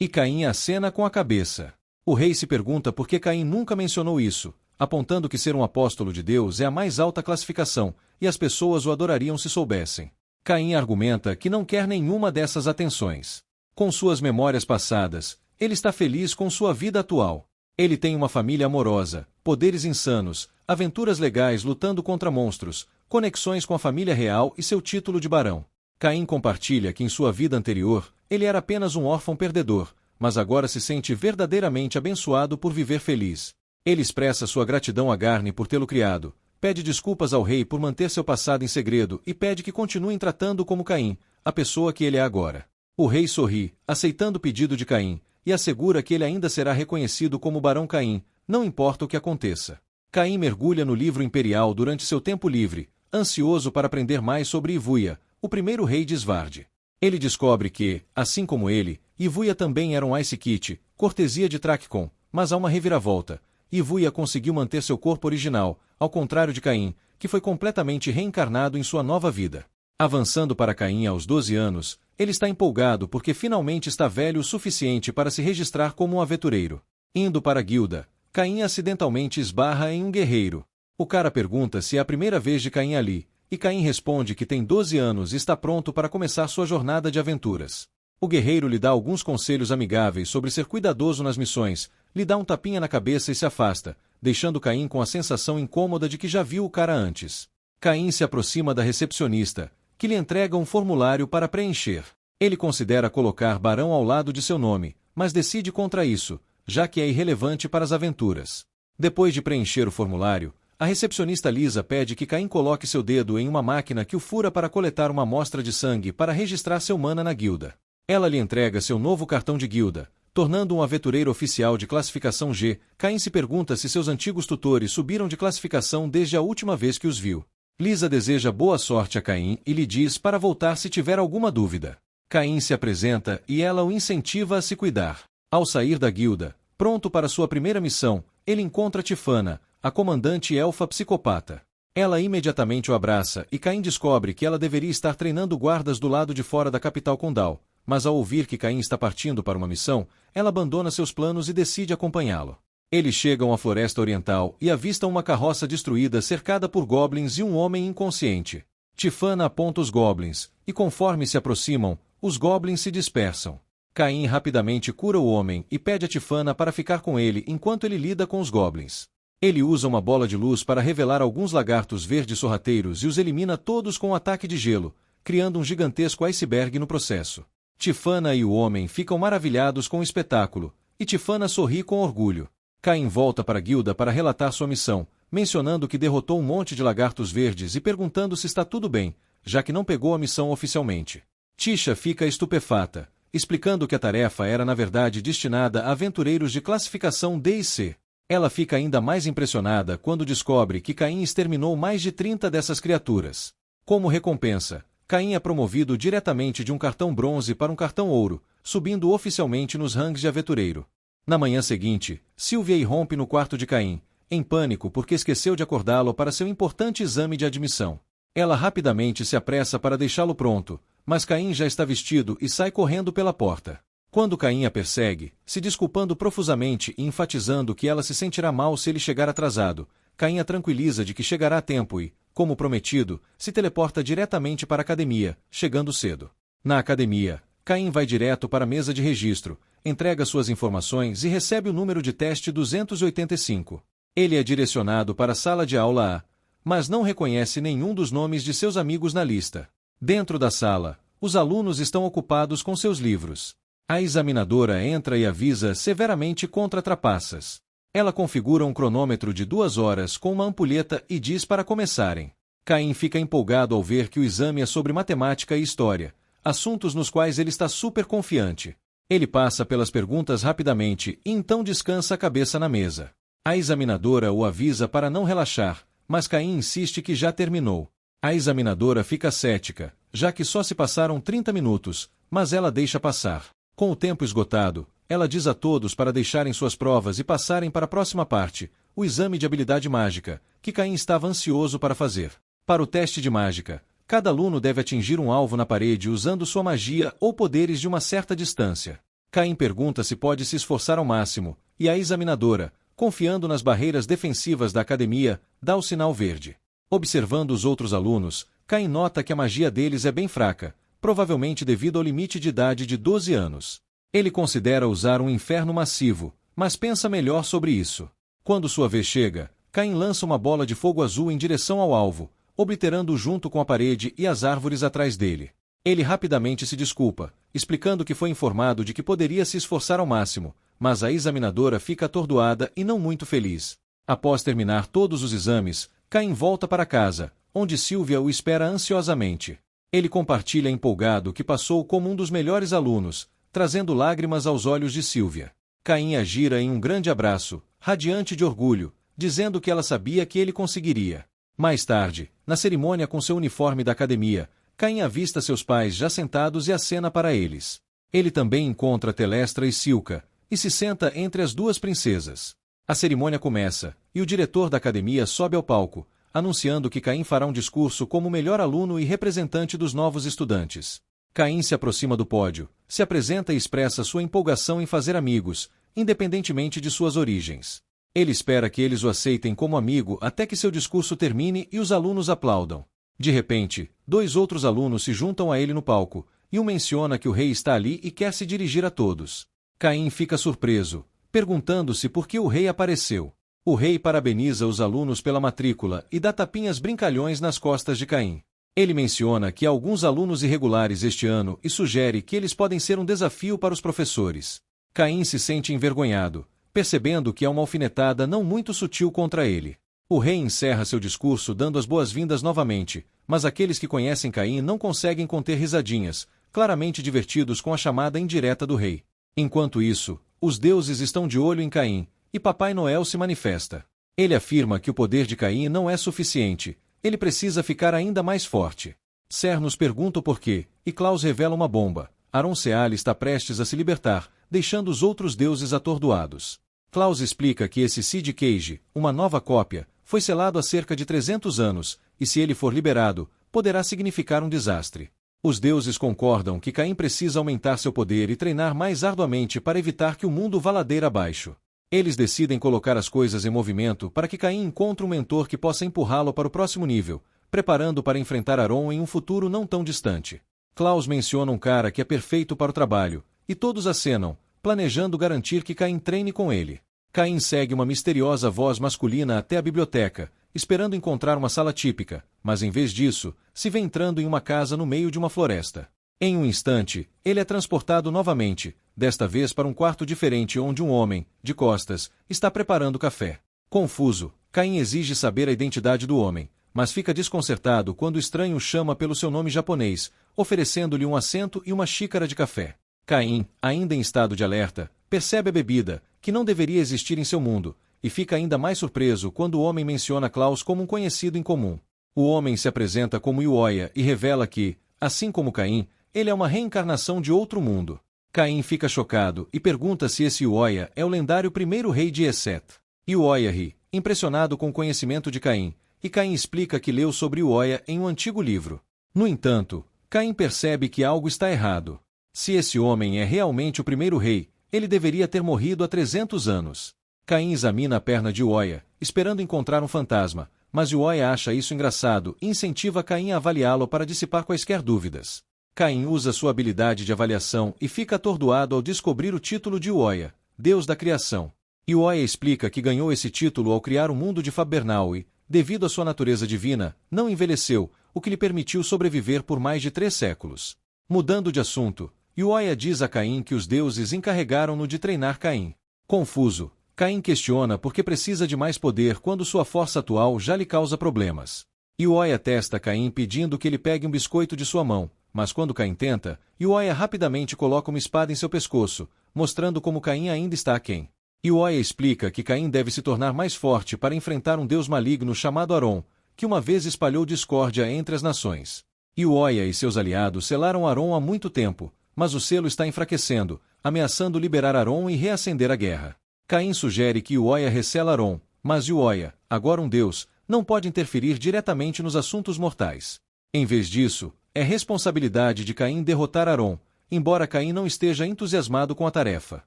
E Caim acena com a cabeça. O rei se pergunta por que Caim nunca mencionou isso, apontando que ser um apóstolo de Deus é a mais alta classificação, e as pessoas o adorariam se soubessem. Caim argumenta que não quer nenhuma dessas atenções. Com suas memórias passadas, ele está feliz com sua vida atual. Ele tem uma família amorosa, poderes insanos, aventuras legais lutando contra monstros, conexões com a família real e seu título de barão. Caim compartilha que em sua vida anterior, ele era apenas um órfão perdedor, mas agora se sente verdadeiramente abençoado por viver feliz. Ele expressa sua gratidão a Garne por tê-lo criado, pede desculpas ao rei por manter seu passado em segredo e pede que continuem tratando como Caim, a pessoa que ele é agora. O rei sorri, aceitando o pedido de Caim, e assegura que ele ainda será reconhecido como Barão Caim, não importa o que aconteça. Caim mergulha no livro imperial durante seu tempo livre, ansioso para aprender mais sobre Ivuia, o primeiro rei de Svard. Ele descobre que, assim como ele, Ivuia também era um Ice Kit, cortesia de Trakkon, mas há uma reviravolta. Ivuia conseguiu manter seu corpo original, ao contrário de Caim, que foi completamente reencarnado em sua nova vida. Avançando para Caim aos 12 anos, ele está empolgado porque finalmente está velho o suficiente para se registrar como um aventureiro. Indo para a guilda, Caim acidentalmente esbarra em um guerreiro. O cara pergunta se é a primeira vez de Caim ali, e Caim responde que tem 12 anos e está pronto para começar sua jornada de aventuras. O guerreiro lhe dá alguns conselhos amigáveis sobre ser cuidadoso nas missões, lhe dá um tapinha na cabeça e se afasta, deixando Caim com a sensação incômoda de que já viu o cara antes. Caim se aproxima da recepcionista, que lhe entrega um formulário para preencher. Ele considera colocar Barão ao lado de seu nome, mas decide contra isso, já que é irrelevante para as aventuras. Depois de preencher o formulário, a recepcionista Lisa pede que Caim coloque seu dedo em uma máquina que o fura para coletar uma amostra de sangue para registrar seu mana na guilda. Ela lhe entrega seu novo cartão de guilda, tornando um aventureiro oficial de classificação G. Caim se pergunta se seus antigos tutores subiram de classificação desde a última vez que os viu. Lisa deseja boa sorte a Caim e lhe diz para voltar se tiver alguma dúvida. Caim se apresenta e ela o incentiva a se cuidar. Ao sair da guilda, pronto para sua primeira missão, ele encontra Tifana, a comandante elfa psicopata. Ela imediatamente o abraça e Caim descobre que ela deveria estar treinando guardas do lado de fora da capital condal, mas ao ouvir que Caim está partindo para uma missão, ela abandona seus planos e decide acompanhá-lo. Eles chegam à floresta oriental e avistam uma carroça destruída cercada por goblins e um homem inconsciente. Tifana aponta os goblins, e conforme se aproximam, os goblins se dispersam. Caim rapidamente cura o homem e pede a Tifana para ficar com ele enquanto ele lida com os goblins. Ele usa uma bola de luz para revelar alguns lagartos verdes sorrateiros e os elimina todos com um ataque de gelo, criando um gigantesco iceberg no processo. Tifana e o homem ficam maravilhados com o espetáculo, e Tifana sorri com orgulho. Caim volta para a guilda para relatar sua missão, mencionando que derrotou um monte de lagartos verdes e perguntando se está tudo bem, já que não pegou a missão oficialmente. Tisha fica estupefata, explicando que a tarefa era na verdade destinada a aventureiros de classificação D e C. Ela fica ainda mais impressionada quando descobre que Caim exterminou mais de 30 dessas criaturas. Como recompensa, Caim é promovido diretamente de um cartão bronze para um cartão ouro, subindo oficialmente nos ranks de aventureiro. Na manhã seguinte, Sylvia irrompe no quarto de Caim, em pânico porque esqueceu de acordá-lo para seu importante exame de admissão. Ela rapidamente se apressa para deixá-lo pronto, mas Caim já está vestido e sai correndo pela porta. Quando Caim a persegue, se desculpando profusamente e enfatizando que ela se sentirá mal se ele chegar atrasado, Caim a tranquiliza de que chegará a tempo e, como prometido, se teleporta diretamente para a academia, chegando cedo. Na academia, Caim vai direto para a mesa de registro, entrega suas informações e recebe o número de teste 285. Ele é direcionado para a sala de aula A, mas não reconhece nenhum dos nomes de seus amigos na lista. Dentro da sala, os alunos estão ocupados com seus livros. A examinadora entra e avisa severamente contra trapaças. Ela configura um cronômetro de 2 horas com uma ampulheta e diz para começarem. Caim fica empolgado ao ver que o exame é sobre matemática e história, assuntos nos quais ele está super confiante. Ele passa pelas perguntas rapidamente e então descansa a cabeça na mesa. A examinadora o avisa para não relaxar, mas Caim insiste que já terminou. A examinadora fica cética, já que só se passaram 30 minutos, mas ela deixa passar. Com o tempo esgotado, ela diz a todos para deixarem suas provas e passarem para a próxima parte, o exame de habilidade mágica, que Caim estava ansioso para fazer. Para o teste de mágica, cada aluno deve atingir um alvo na parede usando sua magia ou poderes de uma certa distância. Caim pergunta se pode se esforçar ao máximo, e a examinadora, confiando nas barreiras defensivas da academia, dá o sinal verde. Observando os outros alunos, Caim nota que a magia deles é bem fraca, provavelmente devido ao limite de idade de 12 anos. Ele considera usar um inferno massivo, mas pensa melhor sobre isso. Quando sua vez chega, Caim lança uma bola de fogo azul em direção ao alvo, obliterando-o junto com a parede e as árvores atrás dele. Ele rapidamente se desculpa, explicando que foi informado de que poderia se esforçar ao máximo, mas a examinadora fica atordoada e não muito feliz. Após terminar todos os exames, Caim volta para casa, onde Sylvia o espera ansiosamente. Ele compartilha empolgado que passou como um dos melhores alunos, trazendo lágrimas aos olhos de Sylvia. Caim a gira em um grande abraço, radiante de orgulho, dizendo que ela sabia que ele conseguiria. Mais tarde, na cerimônia com seu uniforme da academia, Caim avista seus pais já sentados e acena para eles. Ele também encontra Telestra e Silca, e se senta entre as duas princesas. A cerimônia começa, e o diretor da academia sobe ao palco, anunciando que Caim fará um discurso como o melhor aluno e representante dos novos estudantes. Caim se aproxima do pódio, se apresenta e expressa sua empolgação em fazer amigos, independentemente de suas origens. Ele espera que eles o aceitem como amigo até que seu discurso termine e os alunos aplaudam. De repente, 2 outros alunos se juntam a ele no palco, e um menciona que o rei está ali e quer se dirigir a todos. Caim fica surpreso, perguntando-se por que o rei apareceu. O rei parabeniza os alunos pela matrícula e dá tapinhas brincalhões nas costas de Caim. Ele menciona que há alguns alunos irregulares este ano e sugere que eles podem ser um desafio para os professores. Caim se sente envergonhado, percebendo que é uma alfinetada não muito sutil contra ele. O rei encerra seu discurso dando as boas-vindas novamente, mas aqueles que conhecem Caim não conseguem conter risadinhas, claramente divertidos com a chamada indireta do rei. Enquanto isso, os deuses estão de olho em Caim, e Papai Noel se manifesta. Ele afirma que o poder de Caim não é suficiente, ele precisa ficar ainda mais forte. Cernus pergunta o porquê, e Klaus revela uma bomba. Aronceal está prestes a se libertar, deixando os outros deuses atordoados. Klaus explica que esse Seed Cage, uma nova cópia, foi selado há cerca de 300 anos, e se ele for liberado, poderá significar um desastre. Os deuses concordam que Caim precisa aumentar seu poder e treinar mais arduamente para evitar que o mundo vá ladeira abaixo. Eles decidem colocar as coisas em movimento para que Caim encontre um mentor que possa empurrá-lo para o próximo nível, preparando para enfrentar Aron em um futuro não tão distante. Klaus menciona um cara que é perfeito para o trabalho, e todos acenam, planejando garantir que Caim treine com ele. Caim segue uma misteriosa voz masculina até a biblioteca, esperando encontrar uma sala típica, mas em vez disso, se vê entrando em uma casa no meio de uma floresta. Em um instante, ele é transportado novamente, desta vez para um quarto diferente onde um homem, de costas, está preparando café. Confuso, Caim exige saber a identidade do homem, mas fica desconcertado quando o estranho o chama pelo seu nome japonês, oferecendo-lhe um assento e uma xícara de café. Caim, ainda em estado de alerta, percebe a bebida, que não deveria existir em seu mundo, e fica ainda mais surpreso quando o homem menciona Klaus como um conhecido em comum. O homem se apresenta como Ioia e revela que, assim como Caim, ele é uma reencarnação de outro mundo. Caim fica chocado e pergunta se esse Ioia é o lendário primeiro rei de Esset. Ioia ri, impressionado com o conhecimento de Caim, e Caim explica que leu sobre Ioia em um antigo livro. No entanto, Caim percebe que algo está errado. Se esse homem é realmente o primeiro rei, ele deveria ter morrido há 300 anos. Caim examina a perna de Ioia, esperando encontrar um fantasma, mas Ioia acha isso engraçado e incentiva Caim a avaliá-lo para dissipar quaisquer dúvidas. Caim usa sua habilidade de avaliação e fica atordoado ao descobrir o título de Ioia, Deus da Criação. E Oya explica que ganhou esse título ao criar o mundo de Fabernal e, devido à sua natureza divina, não envelheceu, o que lhe permitiu sobreviver por mais de 3 séculos. Mudando de assunto, Oya diz a Caim que os deuses encarregaram-no de treinar Caim. Confuso, Caim questiona por que precisa de mais poder quando sua força atual já lhe causa problemas. Oya testa Caim pedindo que ele pegue um biscoito de sua mão, mas quando Caim tenta, Oya rapidamente coloca uma espada em seu pescoço, mostrando como Caim ainda está aquém. Oya explica que Caim deve se tornar mais forte para enfrentar um deus maligno chamado Aron, que uma vez espalhou discórdia entre as nações. Oya e seus aliados selaram Aron há muito tempo, mas o selo está enfraquecendo, ameaçando liberar Aron e reacender a guerra. Caim sugere que Oya recela Aron, mas Oya, agora um deus, não pode interferir diretamente nos assuntos mortais. Em vez disso, é responsabilidade de Caim derrotar Aron, embora Caim não esteja entusiasmado com a tarefa.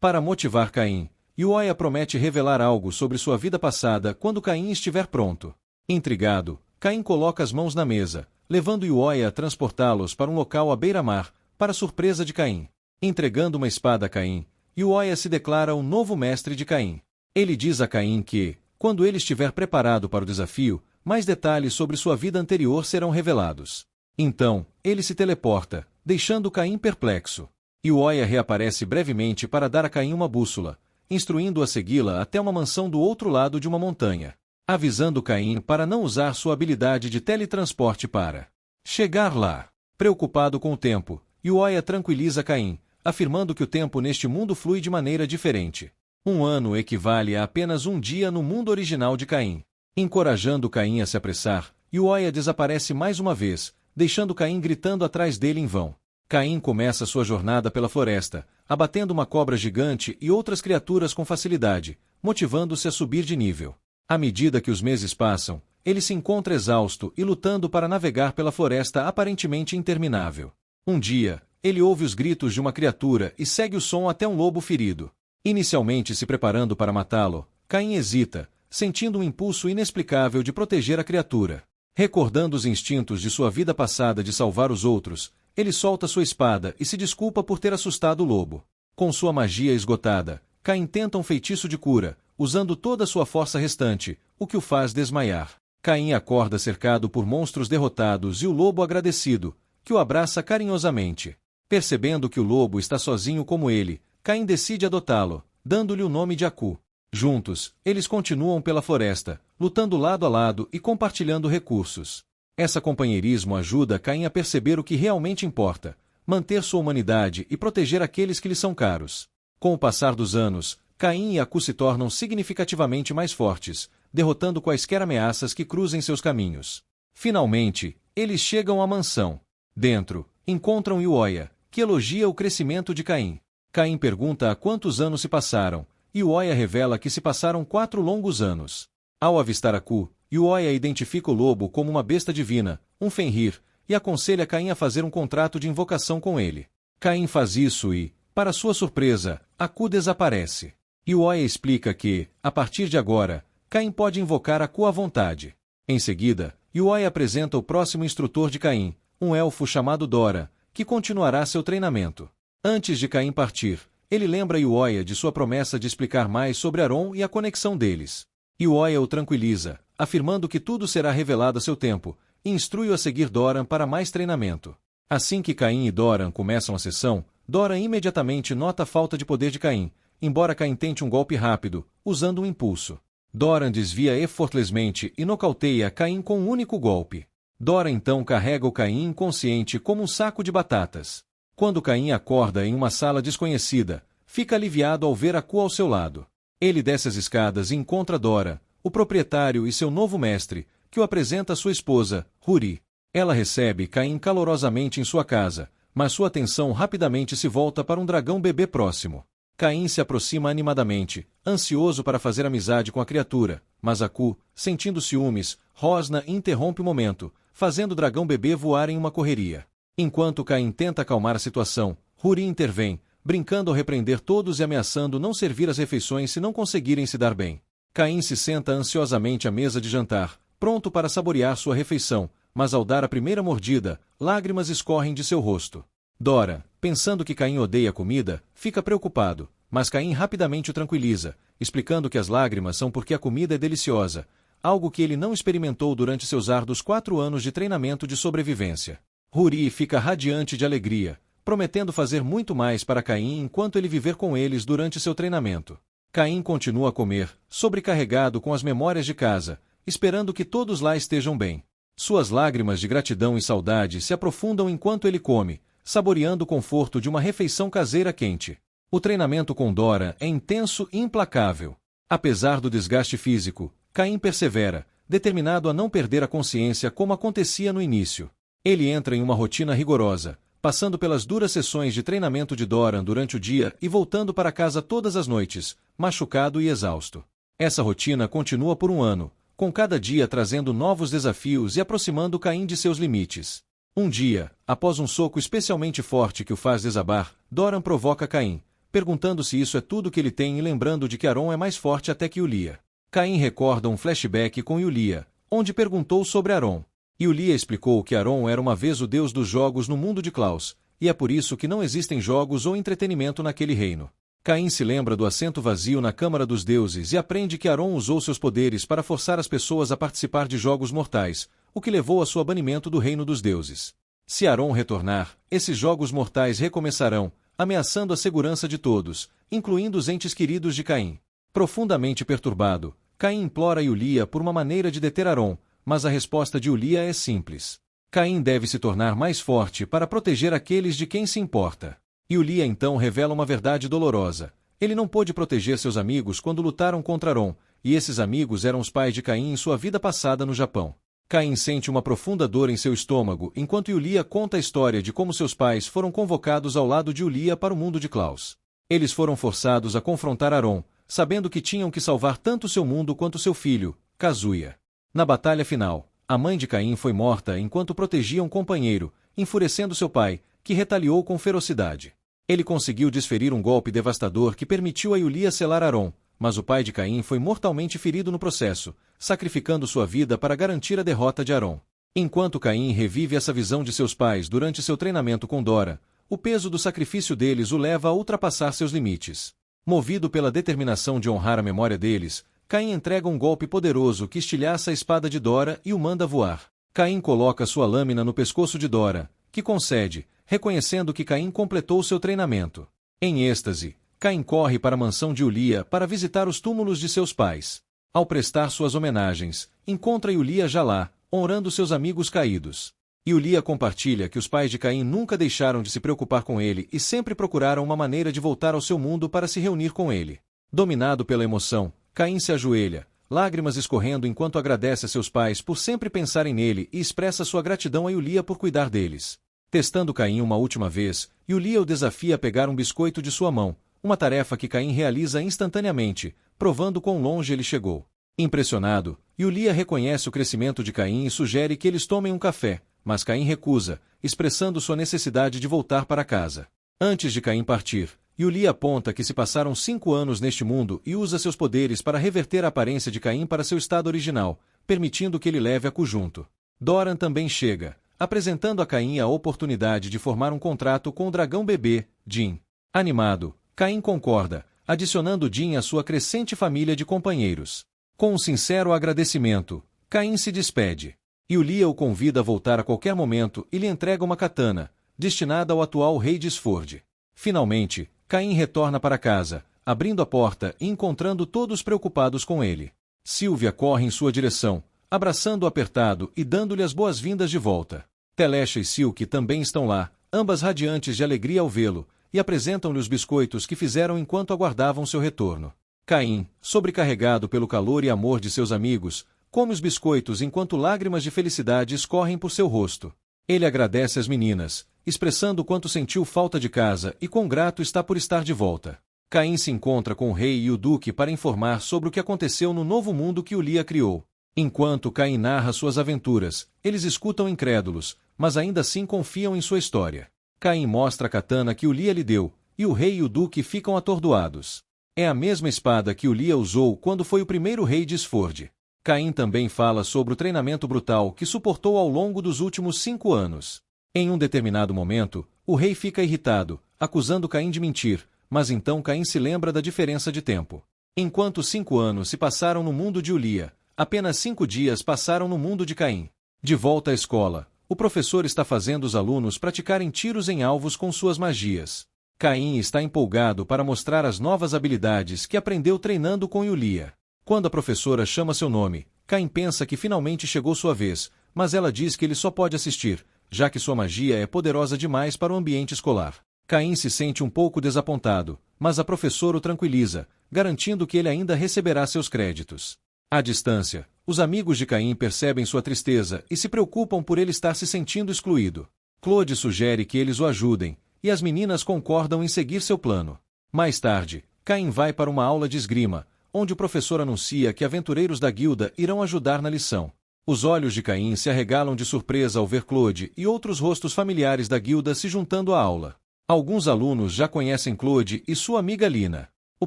Para motivar Caim, Oya promete revelar algo sobre sua vida passada quando Caim estiver pronto. Intrigado, Caim coloca as mãos na mesa, levando Oya a transportá-los para um local à beira-mar, para surpresa de Caim. Entregando uma espada a Caim, Oya se declara o novo mestre de Caim. Ele diz a Caim que, quando ele estiver preparado para o desafio, mais detalhes sobre sua vida anterior serão revelados. Então, ele se teleporta, deixando Caim perplexo. Oya reaparece brevemente para dar a Caim uma bússola, instruindo-o a segui-la até uma mansão do outro lado de uma montanha, avisando Caim para não usar sua habilidade de teletransporte para chegar lá. Preocupado com o tempo, Oya tranquiliza Caim, afirmando que o tempo neste mundo flui de maneira diferente. Um ano equivale a apenas um dia no mundo original de Caim. Encorajando Caim a se apressar, Oya desaparece mais uma vez, deixando Caim gritando atrás dele em vão. Caim começa sua jornada pela floresta, abatendo uma cobra gigante e outras criaturas com facilidade, motivando-se a subir de nível. À medida que os meses passam, ele se encontra exausto e lutando para navegar pela floresta aparentemente interminável. Um dia, ele ouve os gritos de uma criatura e segue o som até um lobo ferido. Inicialmente se preparando para matá-lo, Caim hesita, sentindo um impulso inexplicável de proteger a criatura. Recordando os instintos de sua vida passada de salvar os outros, ele solta sua espada e se desculpa por ter assustado o lobo. Com sua magia esgotada, Caim tenta um feitiço de cura, usando toda a sua força restante, o que o faz desmaiar. Caim acorda cercado por monstros derrotados e o lobo agradecido, que o abraça carinhosamente. Percebendo que o lobo está sozinho como ele, Caim decide adotá-lo, dando-lhe o nome de Aku. Juntos, eles continuam pela floresta, lutando lado a lado e compartilhando recursos. Esse companheirismo ajuda Caim a perceber o que realmente importa, manter sua humanidade e proteger aqueles que lhe são caros. Com o passar dos anos, Caim e Aku se tornam significativamente mais fortes, derrotando quaisquer ameaças que cruzem seus caminhos. Finalmente, eles chegam à mansão. Dentro, encontram Oya, que elogia o crescimento de Caim. Caim pergunta há quantos anos se passaram, e Oya revela que se passaram 4 longos anos. Ao avistar Aku, Oya identifica o lobo como uma besta divina, um Fenrir, e aconselha Caim a fazer um contrato de invocação com ele. Caim faz isso e, para sua surpresa, Aku desaparece. Oya explica que, a partir de agora, Caim pode invocar Aku à vontade. Em seguida, Oya apresenta o próximo instrutor de Caim, um elfo chamado Dora, que continuará seu treinamento. Antes de Caim partir, ele lembra Oya de sua promessa de explicar mais sobre Aron e a conexão deles. Oya o tranquiliza, afirmando que tudo será revelado a seu tempo, e instrui-o a seguir Doran para mais treinamento. Assim que Caim e Doran começam a sessão, Doran imediatamente nota a falta de poder de Caim, embora Caim tente um golpe rápido, usando um impulso. Doran desvia effortlessmente e nocauteia Caim com um único golpe. Doran então carrega o Caim inconsciente como um saco de batatas. Quando Caim acorda em uma sala desconhecida, fica aliviado ao ver Aku ao seu lado. Ele desce as escadas e encontra Dora, o proprietário e seu novo mestre, que o apresenta à sua esposa, Huri. Ela recebe Caim calorosamente em sua casa, mas sua atenção rapidamente se volta para um dragão bebê próximo. Caim se aproxima animadamente, ansioso para fazer amizade com a criatura, mas Aku, sentindo ciúmes, rosna e interrompe o momento, fazendo o dragão bebê voar em uma correria. Enquanto Caim tenta acalmar a situação, Huri intervém, brincando ao repreender todos e ameaçando não servir as refeições se não conseguirem se dar bem. Caim se senta ansiosamente à mesa de jantar, pronto para saborear sua refeição, mas ao dar a primeira mordida, lágrimas escorrem de seu rosto. Dora, pensando que Caim odeia a comida, fica preocupado, mas Caim rapidamente o tranquiliza, explicando que as lágrimas são porque a comida é deliciosa, algo que ele não experimentou durante seus árduos 4 anos de treinamento de sobrevivência. Huri fica radiante de alegria, prometendo fazer muito mais para Caim enquanto ele viver com eles durante seu treinamento. Caim continua a comer, sobrecarregado com as memórias de casa, esperando que todos lá estejam bem. Suas lágrimas de gratidão e saudade se aprofundam enquanto ele come, saboreando o conforto de uma refeição caseira quente. O treinamento com Dora é intenso e implacável. Apesar do desgaste físico, Caim persevera, determinado a não perder a consciência como acontecia no início. Ele entra em uma rotina rigorosa, passando pelas duras sessões de treinamento de Dora durante o dia e voltando para casa todas as noites, machucado e exausto. Essa rotina continua por um ano, com cada dia trazendo novos desafios e aproximando Caim de seus limites. Um dia, após um soco especialmente forte que o faz desabar, Doran provoca Caim, perguntando se isso é tudo que ele tem e lembrando de que Aron é mais forte até que Yulia. Caim recorda um flashback com Yulia, onde perguntou sobre Aron. Yulia explicou que Aron era uma vez o deus dos jogos no mundo de Klaus, e é por isso que não existem jogos ou entretenimento naquele reino. Caim se lembra do assento vazio na Câmara dos Deuses e aprende que Aron usou seus poderes para forçar as pessoas a participar de jogos mortais, o que levou a seu banimento do reino dos deuses. Se Aron retornar, esses jogos mortais recomeçarão, ameaçando a segurança de todos, incluindo os entes queridos de Caim. Profundamente perturbado, Caim implora a Yulia por uma maneira de deter Aron, mas a resposta de Yulia é simples. Caim deve se tornar mais forte para proteger aqueles de quem se importa. Yulia então revela uma verdade dolorosa. Ele não pôde proteger seus amigos quando lutaram contra Aron, e esses amigos eram os pais de Caim em sua vida passada no Japão. Caim sente uma profunda dor em seu estômago enquanto Yulia conta a história de como seus pais foram convocados ao lado de Yulia para o mundo de Klaus. Eles foram forçados a confrontar Aron, sabendo que tinham que salvar tanto seu mundo quanto seu filho, Kazuya. Na batalha final, a mãe de Caim foi morta enquanto protegia um companheiro, enfurecendo seu pai, que retaliou com ferocidade. Ele conseguiu desferir um golpe devastador que permitiu a Yulia selar Aron, mas o pai de Caim foi mortalmente ferido no processo, sacrificando sua vida para garantir a derrota de Aron. Enquanto Caim revive essa visão de seus pais durante seu treinamento com Dora, o peso do sacrifício deles o leva a ultrapassar seus limites. Movido pela determinação de honrar a memória deles, Caim entrega um golpe poderoso que estilhaça a espada de Dora e o manda voar. Caim coloca sua lâmina no pescoço de Dora, que concede, reconhecendo que Caim completou seu treinamento. Em êxtase, Caim corre para a mansão de Yulia para visitar os túmulos de seus pais. Ao prestar suas homenagens, encontra Yulia já lá, honrando seus amigos caídos. Yulia compartilha que os pais de Caim nunca deixaram de se preocupar com ele e sempre procuraram uma maneira de voltar ao seu mundo para se reunir com ele. Dominado pela emoção, Caim se ajoelha, lágrimas escorrendo enquanto agradece a seus pais por sempre pensarem nele e expressa sua gratidão a Yulia por cuidar deles. Testando Caim uma última vez, Yulia o desafia a pegar um biscoito de sua mão, uma tarefa que Caim realiza instantaneamente, provando quão longe ele chegou. Impressionado, Yulia reconhece o crescimento de Caim e sugere que eles tomem um café, mas Caim recusa, expressando sua necessidade de voltar para casa. Antes de Caim partir, Yulia aponta que se passaram 5 anos neste mundo e usa seus poderes para reverter a aparência de Caim para seu estado original, permitindo que ele leve a junto. Doran também chega, apresentando a Caim a oportunidade de formar um contrato com o dragão bebê, Jin. Animado, Caim concorda, adicionando Jin à sua crescente família de companheiros. Com um sincero agradecimento, Caim se despede. Yulia o convida a voltar a qualquer momento e lhe entrega uma katana, destinada ao atual rei de Sford. Finalmente, Caim retorna para casa, abrindo a porta e encontrando todos preocupados com ele. Sylvia corre em sua direção, abraçando-o apertado e dando-lhe as boas-vindas de volta. Telesha e Silk também estão lá, ambas radiantes de alegria ao vê-lo, e apresentam-lhe os biscoitos que fizeram enquanto aguardavam seu retorno. Caim, sobrecarregado pelo calor e amor de seus amigos, come os biscoitos enquanto lágrimas de felicidade escorrem por seu rosto. Ele agradece às meninas, expressando quanto sentiu falta de casa e quão grato está por estar de volta. Caim se encontra com o rei e o duque para informar sobre o que aconteceu no novo mundo que Yulia criou. Enquanto Caim narra suas aventuras, eles escutam incrédulos, mas ainda assim confiam em sua história. Caim mostra a katana que Yulia lhe deu, e o rei e o duque ficam atordoados. É a mesma espada que Yulia usou quando foi o primeiro rei de Sford. Caim também fala sobre o treinamento brutal que suportou ao longo dos últimos 5 anos. Em um determinado momento, o rei fica irritado, acusando Caim de mentir, mas então Caim se lembra da diferença de tempo. Enquanto 5 anos se passaram no mundo de Ulia, apenas 5 dias passaram no mundo de Caim. De volta à escola, o professor está fazendo os alunos praticarem tiros em alvos com suas magias. Caim está empolgado para mostrar as novas habilidades que aprendeu treinando com Ulia. Quando a professora chama seu nome, Caim pensa que finalmente chegou sua vez, mas ela diz que ele só pode assistir, já que sua magia é poderosa demais para o ambiente escolar. Caim se sente um pouco desapontado, mas a professora o tranquiliza, garantindo que ele ainda receberá seus créditos. À distância, os amigos de Caim percebem sua tristeza e se preocupam por ele estar se sentindo excluído. Claude sugere que eles o ajudem, e as meninas concordam em seguir seu plano. Mais tarde, Caim vai para uma aula de esgrima, onde o professor anuncia que aventureiros da guilda irão ajudar na lição. Os olhos de Caim se arregalam de surpresa ao ver Claude e outros rostos familiares da guilda se juntando à aula. Alguns alunos já conhecem Claude e sua amiga Lina. O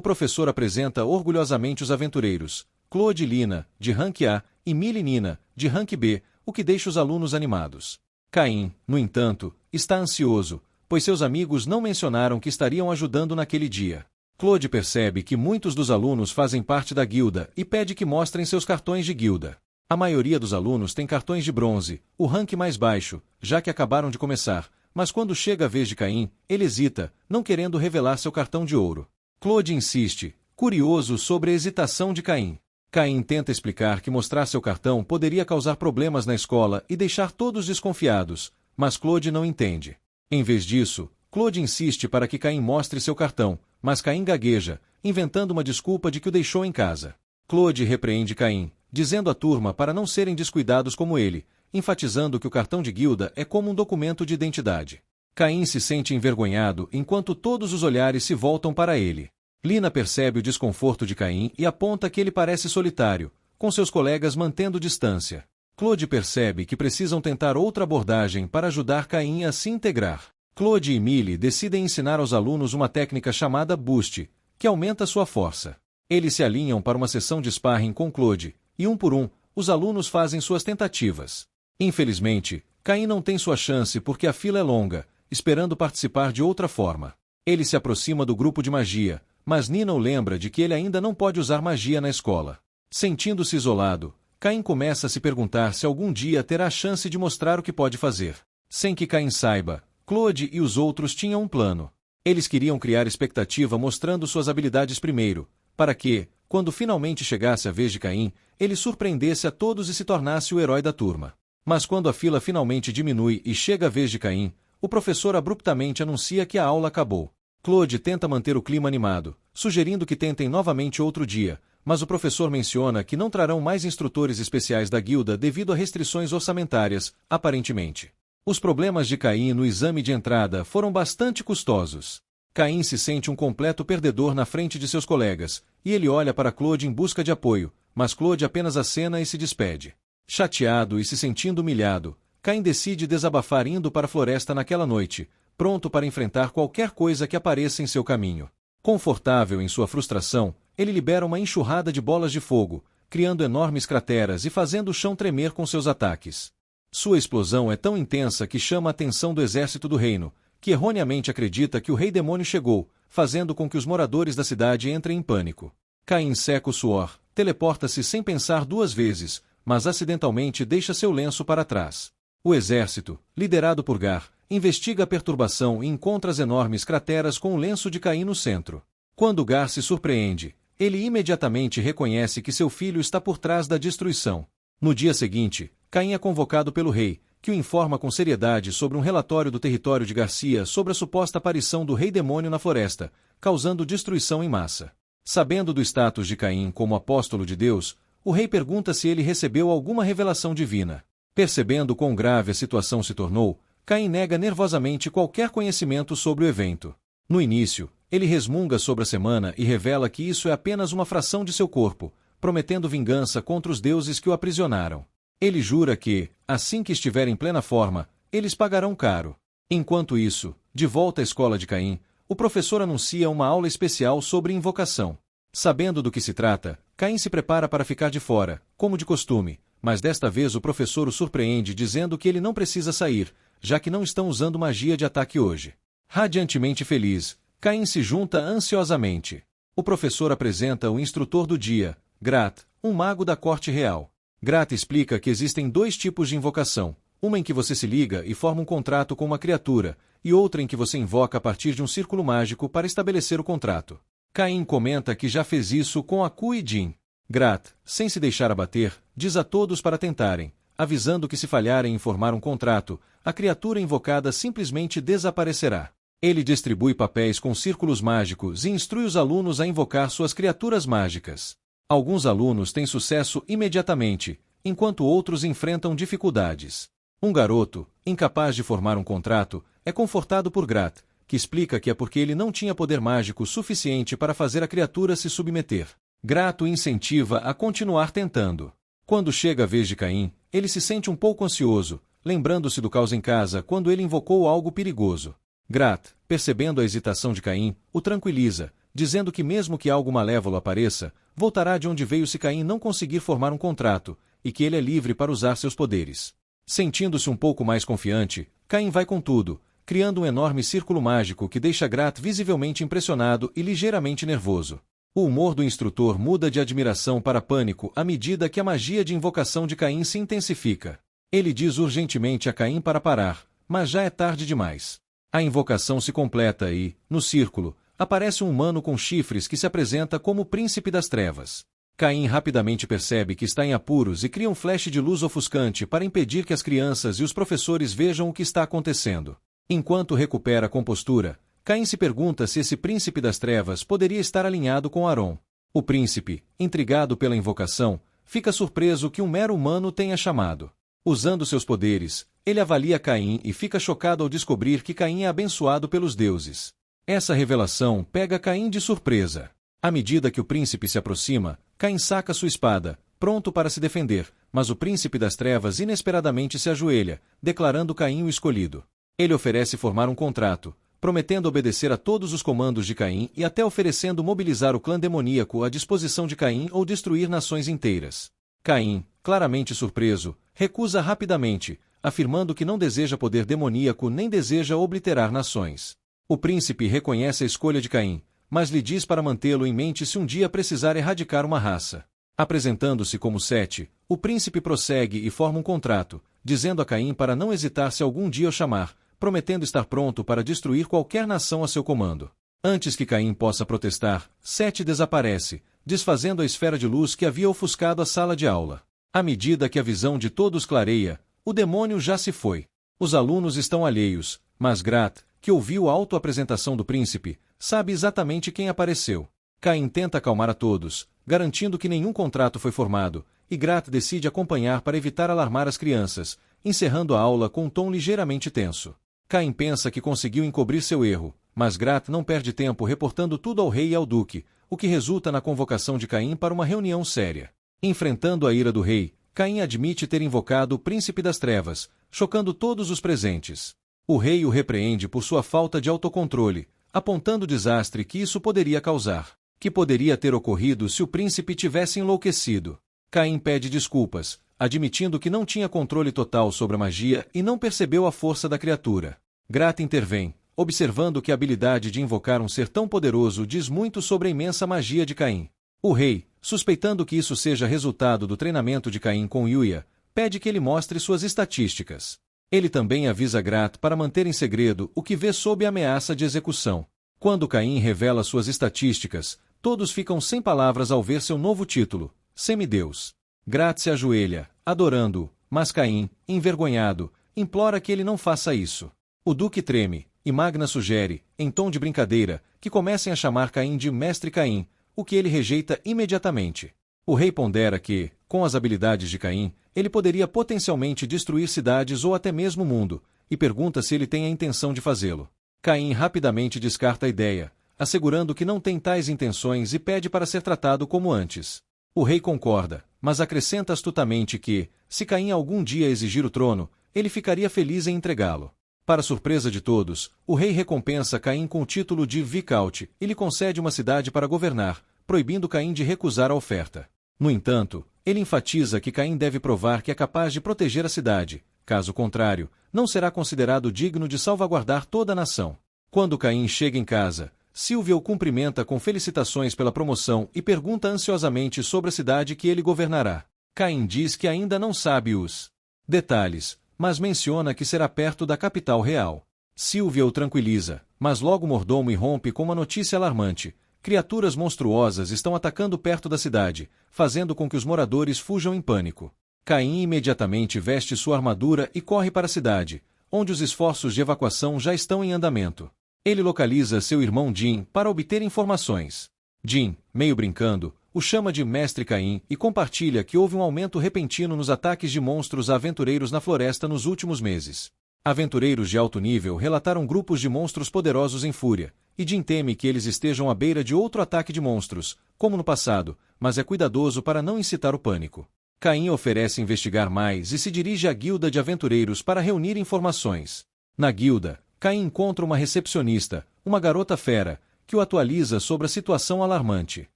professor apresenta orgulhosamente os aventureiros, Claude e Lina, de rank A, e Millie e Nina, de rank B, o que deixa os alunos animados. Caim, no entanto, está ansioso, pois seus amigos não mencionaram que estariam ajudando naquele dia. Claude percebe que muitos dos alunos fazem parte da guilda e pede que mostrem seus cartões de guilda. A maioria dos alunos tem cartões de bronze, o rank mais baixo, já que acabaram de começar, mas quando chega a vez de Caim, ele hesita, não querendo revelar seu cartão de ouro. Claude insiste, curioso sobre a hesitação de Caim. Caim tenta explicar que mostrar seu cartão poderia causar problemas na escola e deixar todos desconfiados, mas Claude não entende. Em vez disso, Claude insiste para que Caim mostre seu cartão, mas Caim gagueja, inventando uma desculpa de que o deixou em casa. Claude repreende Caim, dizendo à turma para não serem descuidados como ele, enfatizando que o cartão de guilda é como um documento de identidade. Caim se sente envergonhado enquanto todos os olhares se voltam para ele. Lina percebe o desconforto de Caim e aponta que ele parece solitário, com seus colegas mantendo distância. Claude percebe que precisam tentar outra abordagem para ajudar Caim a se integrar. Claude e Millie decidem ensinar aos alunos uma técnica chamada Boost, que aumenta sua força. Eles se alinham para uma sessão de sparring com Claude, e um por um, os alunos fazem suas tentativas. Infelizmente, Caim não tem sua chance porque a fila é longa, esperando participar de outra forma. Ele se aproxima do grupo de magia, mas Nina o lembra de que ele ainda não pode usar magia na escola. Sentindo-se isolado, Caim começa a se perguntar se algum dia terá a chance de mostrar o que pode fazer. Sem que Caim saiba, Claude e os outros tinham um plano. Eles queriam criar expectativa mostrando suas habilidades primeiro, para que, quando finalmente chegasse a vez de Caim, ele surpreendesse a todos e se tornasse o herói da turma. Mas quando a fila finalmente diminui e chega a vez de Caim, o professor abruptamente anuncia que a aula acabou. Claude tenta manter o clima animado, sugerindo que tentem novamente outro dia, mas o professor menciona que não trarão mais instrutores especiais da guilda devido a restrições orçamentárias, aparentemente. Os problemas de Caim no exame de entrada foram bastante custosos. Caim se sente um completo perdedor na frente de seus colegas, e ele olha para Claude em busca de apoio, mas Claude apenas acena e se despede. Chateado e se sentindo humilhado, Caim decide desabafar indo para a floresta naquela noite, pronto para enfrentar qualquer coisa que apareça em seu caminho. Confortável em sua frustração, ele libera uma enxurrada de bolas de fogo, criando enormes crateras e fazendo o chão tremer com seus ataques. Sua explosão é tão intensa que chama a atenção do exército do reino, que erroneamente acredita que o rei demônio chegou, fazendo com que os moradores da cidade entrem em pânico. Caim seca o suor, teleporta-se sem pensar 2 vezes, mas acidentalmente deixa seu lenço para trás. O exército, liderado por Gar, investiga a perturbação e encontra as enormes crateras com o lenço de Caim no centro. Quando Gar se surpreende, ele imediatamente reconhece que seu filho está por trás da destruição. No dia seguinte, Caim é convocado pelo rei, que o informa com seriedade sobre um relatório do território de Garcia sobre a suposta aparição do rei demônio na floresta, causando destruição em massa. Sabendo do status de Caim como apóstolo de Deus, o rei pergunta se ele recebeu alguma revelação divina. Percebendo quão grave a situação se tornou, Caim nega nervosamente qualquer conhecimento sobre o evento. No início, ele resmunga sobre a semana e revela que isso é apenas uma fração de seu corpo, prometendo vingança contra os deuses que o aprisionaram. Ele jura que, assim que estiver em plena forma, eles pagarão caro. Enquanto isso, de volta à escola de Caim, o professor anuncia uma aula especial sobre invocação. Sabendo do que se trata, Caim se prepara para ficar de fora, como de costume, mas desta vez o professor o surpreende dizendo que ele não precisa sair, já que não estão usando magia de ataque hoje. Radiantemente feliz, Caim se junta ansiosamente. O professor apresenta o instrutor do dia, Grat, um mago da corte real. Grat explica que existem dois tipos de invocação, uma em que você se liga e forma um contrato com uma criatura, e outra em que você invoca a partir de um círculo mágico para estabelecer o contrato. Caim comenta que já fez isso com Aku e Jin. Grat, sem se deixar abater, diz a todos para tentarem, avisando que se falharem em formar um contrato, a criatura invocada simplesmente desaparecerá. Ele distribui papéis com círculos mágicos e instrui os alunos a invocar suas criaturas mágicas. Alguns alunos têm sucesso imediatamente, enquanto outros enfrentam dificuldades. Um garoto, incapaz de formar um contrato, é confortado por Grat, que explica que é porque ele não tinha poder mágico suficiente para fazer a criatura se submeter. Grat o incentiva a continuar tentando. Quando chega a vez de Caim, ele se sente um pouco ansioso, lembrando-se do caos em casa quando ele invocou algo perigoso. Grat, percebendo a hesitação de Caim, o tranquiliza, dizendo que mesmo que algo malévolo apareça, voltará de onde veio se Caim não conseguir formar um contrato, e que ele é livre para usar seus poderes. Sentindo-se um pouco mais confiante, Caim vai com tudo, criando um enorme círculo mágico que deixa Grat visivelmente impressionado e ligeiramente nervoso. O humor do instrutor muda de admiração para pânico à medida que a magia de invocação de Caim se intensifica. Ele diz urgentemente a Caim para parar, mas já é tarde demais. A invocação se completa e, no círculo, aparece um humano com chifres que se apresenta como o príncipe das trevas. Caim rapidamente percebe que está em apuros e cria um flash de luz ofuscante para impedir que as crianças e os professores vejam o que está acontecendo. Enquanto recupera a compostura, Caim se pergunta se esse príncipe das trevas poderia estar alinhado com Aron. O príncipe, intrigado pela invocação, fica surpreso que um mero humano tenha chamado. Usando seus poderes, ele avalia Caim e fica chocado ao descobrir que Caim é abençoado pelos deuses. Essa revelação pega Caim de surpresa. À medida que o príncipe se aproxima, Caim saca sua espada, pronto para se defender, mas o príncipe das trevas inesperadamente se ajoelha, declarando Caim o escolhido. Ele oferece formar um contrato, prometendo obedecer a todos os comandos de Caim e até oferecendo mobilizar o clã demoníaco à disposição de Caim ou destruir nações inteiras. Caim, claramente surpreso, recusa rapidamente, afirmando que não deseja poder demoníaco nem deseja obliterar nações. O príncipe reconhece a escolha de Caim, mas lhe diz para mantê-lo em mente se um dia precisar erradicar uma raça. Apresentando-se como Sete, o príncipe prossegue e forma um contrato, dizendo a Caim para não hesitar se algum dia o chamar, prometendo estar pronto para destruir qualquer nação a seu comando. Antes que Caim possa protestar, Sete desaparece, desfazendo a esfera de luz que havia ofuscado a sala de aula. À medida que a visão de todos clareia, o demônio já se foi. Os alunos estão alheios, mas Grat, que ouviu a autoapresentação do príncipe, sabe exatamente quem apareceu. Caim tenta acalmar a todos, garantindo que nenhum contrato foi formado, e Grat decide acompanhar para evitar alarmar as crianças, encerrando a aula com um tom ligeiramente tenso. Caim pensa que conseguiu encobrir seu erro, mas Grat não perde tempo reportando tudo ao rei e ao duque, o que resulta na convocação de Caim para uma reunião séria. Enfrentando a ira do rei, Caim admite ter invocado o príncipe das trevas, chocando todos os presentes. O rei o repreende por sua falta de autocontrole, apontando o desastre que isso poderia causar, que poderia ter ocorrido se o príncipe tivesse enlouquecido. Caim pede desculpas, admitindo que não tinha controle total sobre a magia e não percebeu a força da criatura. Grat intervém, observando que a habilidade de invocar um ser tão poderoso diz muito sobre a imensa magia de Caim. O rei, suspeitando que isso seja resultado do treinamento de Caim com Yuya, pede que ele mostre suas estatísticas. Ele também avisa Grat para manter em segredo o que vê sob ameaça de execução. Quando Caim revela suas estatísticas, todos ficam sem palavras ao ver seu novo título, Semideus. Grat se ajoelha, adorando-o, mas Caim, envergonhado, implora que ele não faça isso. O duque treme, e Magna sugere, em tom de brincadeira, que comecem a chamar Caim de Mestre Caim, o que ele rejeita imediatamente. O rei pondera que, com as habilidades de Caim, ele poderia potencialmente destruir cidades ou até mesmo o mundo, e pergunta se ele tem a intenção de fazê-lo. Caim rapidamente descarta a ideia, assegurando que não tem tais intenções e pede para ser tratado como antes. O rei concorda, mas acrescenta astutamente que, se Caim algum dia exigir o trono, ele ficaria feliz em entregá-lo. Para surpresa de todos, o rei recompensa Caim com o título de Viscount e lhe concede uma cidade para governar, proibindo Caim de recusar a oferta. No entanto, ele enfatiza que Caim deve provar que é capaz de proteger a cidade, caso contrário, não será considerado digno de salvaguardar toda a nação. Quando Caim chega em casa, Silvia o cumprimenta com felicitações pela promoção e pergunta ansiosamente sobre a cidade que ele governará. Caim diz que ainda não sabe os detalhes, mas menciona que será perto da capital real. Silvia o tranquiliza, mas logo o mordomo irrompe com uma notícia alarmante. Criaturas monstruosas estão atacando perto da cidade, fazendo com que os moradores fujam em pânico. Caim imediatamente veste sua armadura e corre para a cidade, onde os esforços de evacuação já estão em andamento. Ele localiza seu irmão Jim para obter informações. Jim, meio brincando, o chama de Mestre Caim e compartilha que houve um aumento repentino nos ataques de monstros a aventureiros na floresta nos últimos meses. Aventureiros de alto nível relataram grupos de monstros poderosos em fúria, e Jim teme que eles estejam à beira de outro ataque de monstros, como no passado, mas é cuidadoso para não incitar o pânico. Caim oferece investigar mais e se dirige à guilda de aventureiros para reunir informações. Na guilda, Caim encontra uma recepcionista, uma garota fera, que o atualiza sobre a situação alarmante.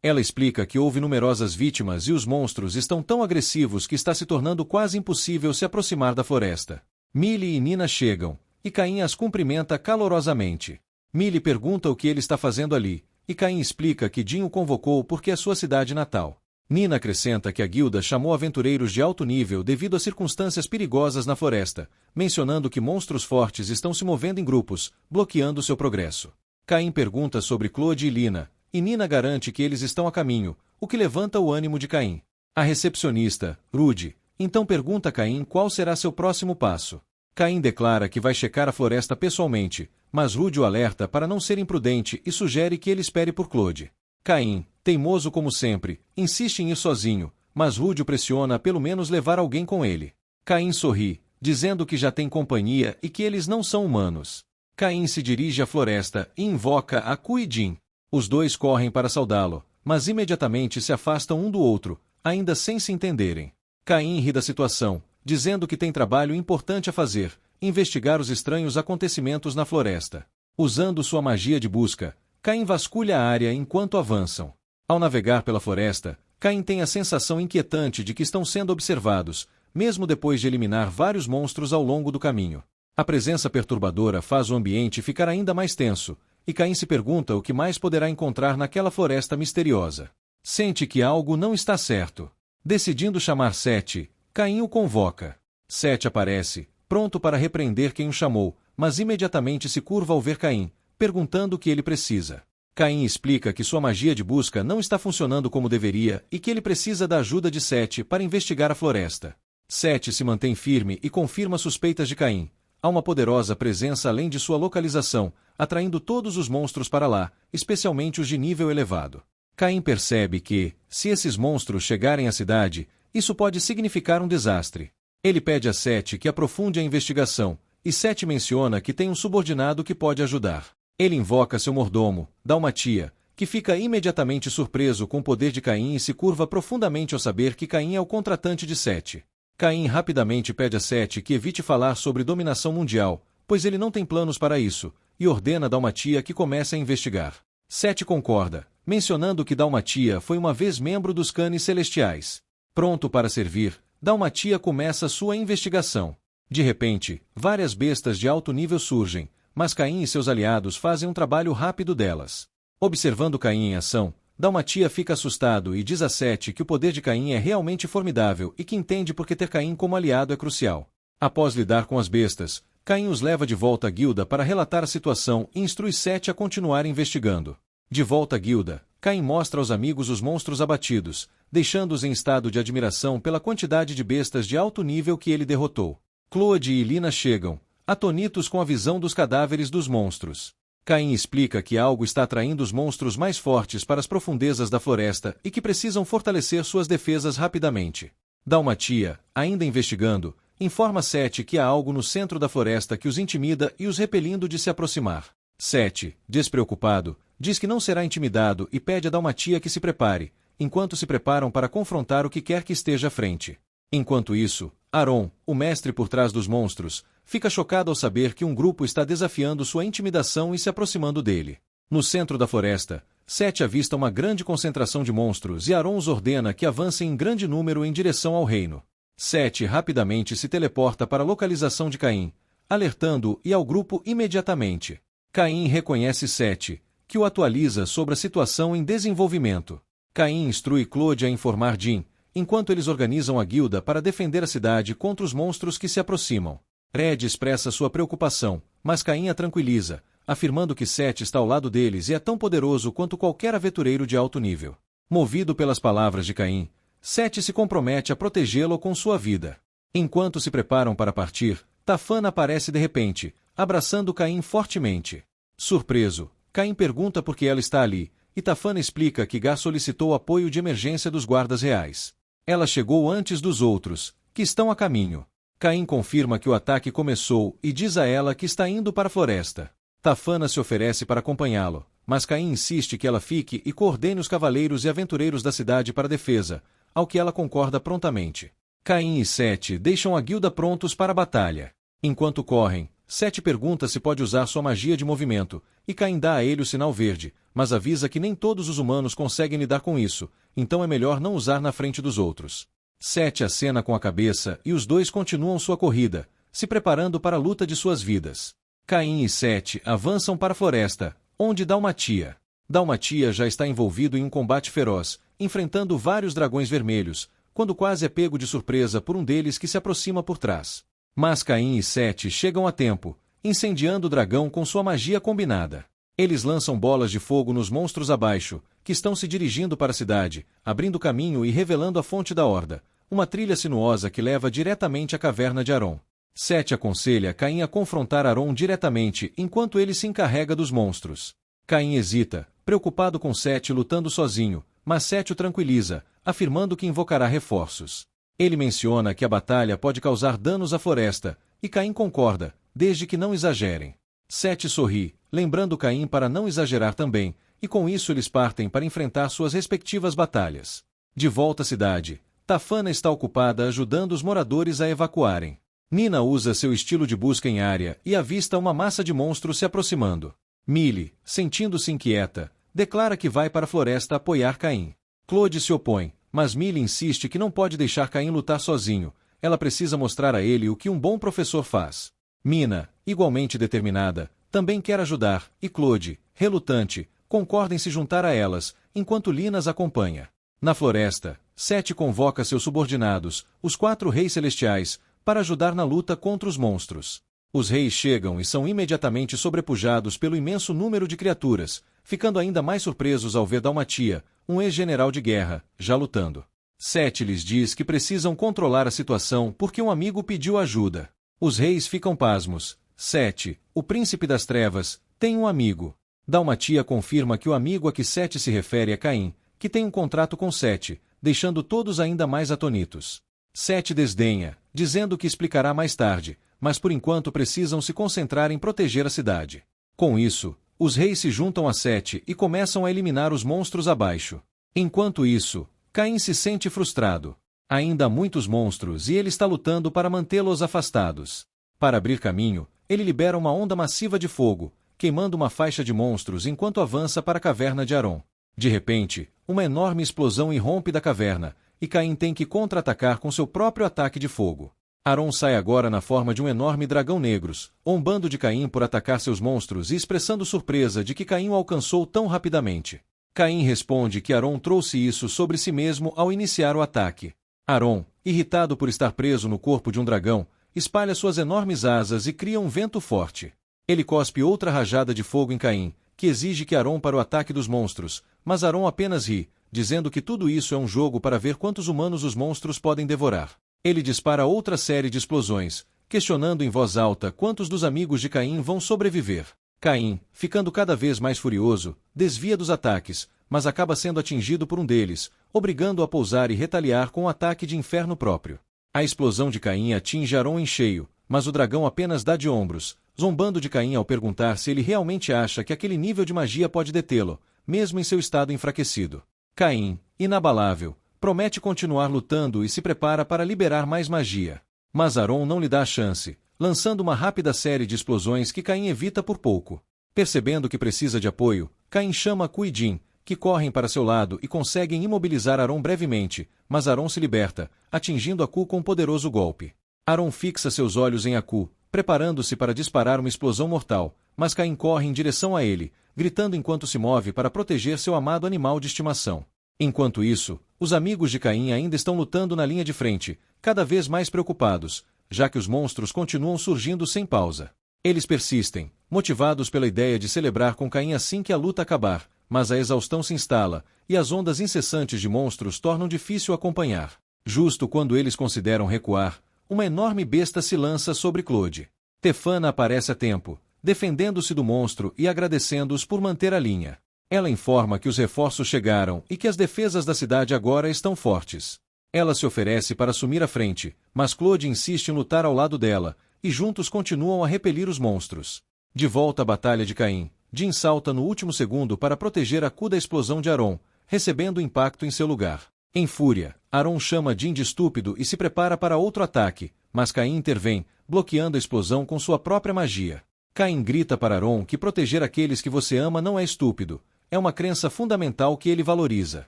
Ela explica que houve numerosas vítimas e os monstros estão tão agressivos que está se tornando quase impossível se aproximar da floresta. Millie e Nina chegam, e Caim as cumprimenta calorosamente. Millie pergunta o que ele está fazendo ali, e Caim explica que Jim o convocou porque é sua cidade natal. Nina acrescenta que a guilda chamou aventureiros de alto nível devido a circunstâncias perigosas na floresta, mencionando que monstros fortes estão se movendo em grupos, bloqueando seu progresso. Caim pergunta sobre Claude e Lina, e Nina garante que eles estão a caminho, o que levanta o ânimo de Caim. A recepcionista, Rudy, então pergunta a Caim qual será seu próximo passo. Caim declara que vai checar a floresta pessoalmente, mas Rudy o alerta para não ser imprudente e sugere que ele espere por Claude. Caim, teimoso como sempre, insiste em ir sozinho, mas Rudy o pressiona a pelo menos levar alguém com ele. Caim sorri, dizendo que já tem companhia e que eles não são humanos. Caim se dirige à floresta e invoca a Ku e Jin. Os dois correm para saudá-lo, mas imediatamente se afastam um do outro, ainda sem se entenderem. Caim ri da situação, dizendo que tem trabalho importante a fazer, investigar os estranhos acontecimentos na floresta. Usando sua magia de busca, Caim vasculha a área enquanto avançam. Ao navegar pela floresta, Caim tem a sensação inquietante de que estão sendo observados, mesmo depois de eliminar vários monstros ao longo do caminho. A presença perturbadora faz o ambiente ficar ainda mais tenso, e Caim se pergunta o que mais poderá encontrar naquela floresta misteriosa. Sente que algo não está certo. Decidindo chamar Sete, Caim o convoca. Sete aparece, pronto para repreender quem o chamou, mas imediatamente se curva ao ver Caim, perguntando o que ele precisa. Caim explica que sua magia de busca não está funcionando como deveria e que ele precisa da ajuda de Sete para investigar a floresta. Sete se mantém firme e confirma suspeitas de Caim. Há uma poderosa presença além de sua localização, atraindo todos os monstros para lá, especialmente os de nível elevado. Caim percebe que, se esses monstros chegarem à cidade, isso pode significar um desastre. Ele pede a Sete que aprofunde a investigação, e Sete menciona que tem um subordinado que pode ajudar. Ele invoca seu mordomo, Dalmatia, que fica imediatamente surpreso com o poder de Caim e se curva profundamente ao saber que Caim é o contratante de Sete. Caim rapidamente pede a Sete que evite falar sobre dominação mundial, pois ele não tem planos para isso, e ordena a Dalmatia que comece a investigar. Sete concorda, mencionando que Dalmatia foi uma vez membro dos Canes Celestiais. Pronto para servir, Dalmatia começa sua investigação. De repente, várias bestas de alto nível surgem, mas Caim e seus aliados fazem um trabalho rápido delas. Observando Caim em ação, Dalmatia fica assustado e diz a Sete que o poder de Caim é realmente formidável e que entende porque ter Caim como aliado é crucial. Após lidar com as bestas, Caim os leva de volta à guilda para relatar a situação e instrui Sete a continuar investigando. De volta à guilda, Caim mostra aos amigos os monstros abatidos, deixando-os em estado de admiração pela quantidade de bestas de alto nível que ele derrotou. Claude e Lina chegam, atonitos com a visão dos cadáveres dos monstros. Caim explica que algo está atraindo os monstros mais fortes para as profundezas da floresta e que precisam fortalecer suas defesas rapidamente. Dalmatia, ainda investigando, informa Sete que há algo no centro da floresta que os intimida e os repelindo de se aproximar. Sete, despreocupado, diz que não será intimidado e pede a Dalmatia que se prepare, enquanto se preparam para confrontar o que quer que esteja à frente. Enquanto isso, Aron, o mestre por trás dos monstros, fica chocado ao saber que um grupo está desafiando sua intimidação e se aproximando dele. No centro da floresta, Sete avista uma grande concentração de monstros e Aron os ordena que avancem em grande número em direção ao reino. Sete rapidamente se teleporta para a localização de Caim, alertando-o e ao grupo imediatamente. Caim reconhece Sete, que o atualiza sobre a situação em desenvolvimento. Caim instrui Claude a informar Jim, enquanto eles organizam a guilda para defender a cidade contra os monstros que se aproximam. Red expressa sua preocupação, mas Caim a tranquiliza, afirmando que Seth está ao lado deles e é tão poderoso quanto qualquer aventureiro de alto nível. Movido pelas palavras de Caim, Seth se compromete a protegê-lo com sua vida. Enquanto se preparam para partir, Tafana aparece de repente, abraçando Caim fortemente. Surpreso, Caim pergunta por que ela está ali, e Tafana explica que Gar solicitou apoio de emergência dos guardas reais. Ela chegou antes dos outros, que estão a caminho. Caim confirma que o ataque começou e diz a ela que está indo para a floresta. Tafana se oferece para acompanhá-lo, mas Caim insiste que ela fique e coordene os cavaleiros e aventureiros da cidade para a defesa, ao que ela concorda prontamente. Caim e Seth deixam a guilda prontos para a batalha. Enquanto correm, Seth pergunta se pode usar sua magia de movimento, e Caim dá a ele o sinal verde, mas avisa que nem todos os humanos conseguem lidar com isso, então é melhor não usar na frente dos outros. Seth acena com a cabeça e os dois continuam sua corrida, se preparando para a luta de suas vidas. Caim e Seth avançam para a floresta, onde Dalmatia. Dalmatia já está envolvido em um combate feroz, enfrentando vários dragões vermelhos, quando quase é pego de surpresa por um deles que se aproxima por trás. Mas Caim e Seth chegam a tempo, incendiando o dragão com sua magia combinada. Eles lançam bolas de fogo nos monstros abaixo, que estão se dirigindo para a cidade, abrindo caminho e revelando a fonte da horda, uma trilha sinuosa que leva diretamente à caverna de Aron. Seth aconselha Caim a confrontar Aron diretamente enquanto ele se encarrega dos monstros. Caim hesita, preocupado com Seth lutando sozinho, mas Seth o tranquiliza, afirmando que invocará reforços. Ele menciona que a batalha pode causar danos à floresta, e Caim concorda, desde que não exagerem. Seth sorri, lembrando Caim para não exagerar também, e com isso eles partem para enfrentar suas respectivas batalhas. De volta à cidade, Tafana está ocupada ajudando os moradores a evacuarem. Nina usa seu estilo de busca em área e avista uma massa de monstros se aproximando. Millie, sentindo-se inquieta, declara que vai para a floresta apoiar Caim. Claude se opõe, mas Millie insiste que não pode deixar Caim lutar sozinho, ela precisa mostrar a ele o que um bom professor faz. Mina, igualmente determinada, também quer ajudar, e Claude, relutante, concorda em se juntar a elas, enquanto Linas acompanha. Na floresta, Seth convoca seus subordinados, os 4 reis celestiais, para ajudar na luta contra os monstros. Os reis chegam e são imediatamente sobrepujados pelo imenso número de criaturas, ficando ainda mais surpresos ao ver Dalmatia, um ex-general de guerra, já lutando. Seth lhes diz que precisam controlar a situação porque um amigo pediu ajuda. Os reis ficam pasmos. Seth, o príncipe das trevas, tem um amigo. Dalmatia confirma que o amigo a que Seth se refere é Caim, que tem um contrato com Seth, deixando todos ainda mais atonitos. Seth desdenha, dizendo que explicará mais tarde, mas por enquanto precisam se concentrar em proteger a cidade. Com isso, os reis se juntam a Seth e começam a eliminar os monstros abaixo. Enquanto isso, Caim se sente frustrado. Ainda há muitos monstros e ele está lutando para mantê-los afastados. Para abrir caminho, ele libera uma onda massiva de fogo, queimando uma faixa de monstros enquanto avança para a caverna de Aron. De repente, uma enorme explosão irrompe da caverna, e Caim tem que contra-atacar com seu próprio ataque de fogo. Aron sai agora na forma de um enorme dragão negros, zombando de Caim por atacar seus monstros e expressando surpresa de que Caim o alcançou tão rapidamente. Caim responde que Aron trouxe isso sobre si mesmo ao iniciar o ataque. Aron, irritado por estar preso no corpo de um dragão, espalha suas enormes asas e cria um vento forte. Ele cospe outra rajada de fogo em Caim, que exige que Aron para o ataque dos monstros, mas Aron apenas ri, dizendo que tudo isso é um jogo para ver quantos humanos os monstros podem devorar. Ele dispara outra série de explosões, questionando em voz alta quantos dos amigos de Caim vão sobreviver. Caim, ficando cada vez mais furioso, desvia dos ataques, mas acaba sendo atingido por um deles, obrigando-o a pousar e retaliar com um ataque de inferno próprio. A explosão de Caim atinge Aron em cheio, mas o dragão apenas dá de ombros, zombando de Caim ao perguntar se ele realmente acha que aquele nível de magia pode detê-lo, mesmo em seu estado enfraquecido. Caim, inabalável, promete continuar lutando e se prepara para liberar mais magia. Mas Aron não lhe dá a chance, lançando uma rápida série de explosões que Caim evita por pouco. Percebendo que precisa de apoio, Caim chama Aku e Jin, que correm para seu lado e conseguem imobilizar Aron brevemente, mas Aron se liberta, atingindo Aku com um poderoso golpe. Aron fixa seus olhos em Aku, preparando-se para disparar uma explosão mortal, mas Caim corre em direção a ele, gritando enquanto se move para proteger seu amado animal de estimação. Enquanto isso, os amigos de Caim ainda estão lutando na linha de frente, cada vez mais preocupados, já que os monstros continuam surgindo sem pausa. Eles persistem, motivados pela ideia de celebrar com Caim assim que a luta acabar, mas a exaustão se instala, e as ondas incessantes de monstros tornam difícil acompanhar. Justo quando eles consideram recuar, uma enorme besta se lança sobre Claude. Tefana aparece a tempo, defendendo-se do monstro e agradecendo-os por manter a linha. Ela informa que os reforços chegaram e que as defesas da cidade agora estão fortes. Ela se oferece para assumir a frente, mas Claude insiste em lutar ao lado dela, e juntos continuam a repelir os monstros. De volta à Batalha de Caim, Jin salta no último segundo para proteger Aku da explosão de Aron, recebendo o impacto em seu lugar. Em fúria, Aron chama Jin de estúpido e se prepara para outro ataque, mas Caim intervém, bloqueando a explosão com sua própria magia. Caim grita para Aron que proteger aqueles que você ama não é estúpido, é uma crença fundamental que ele valoriza.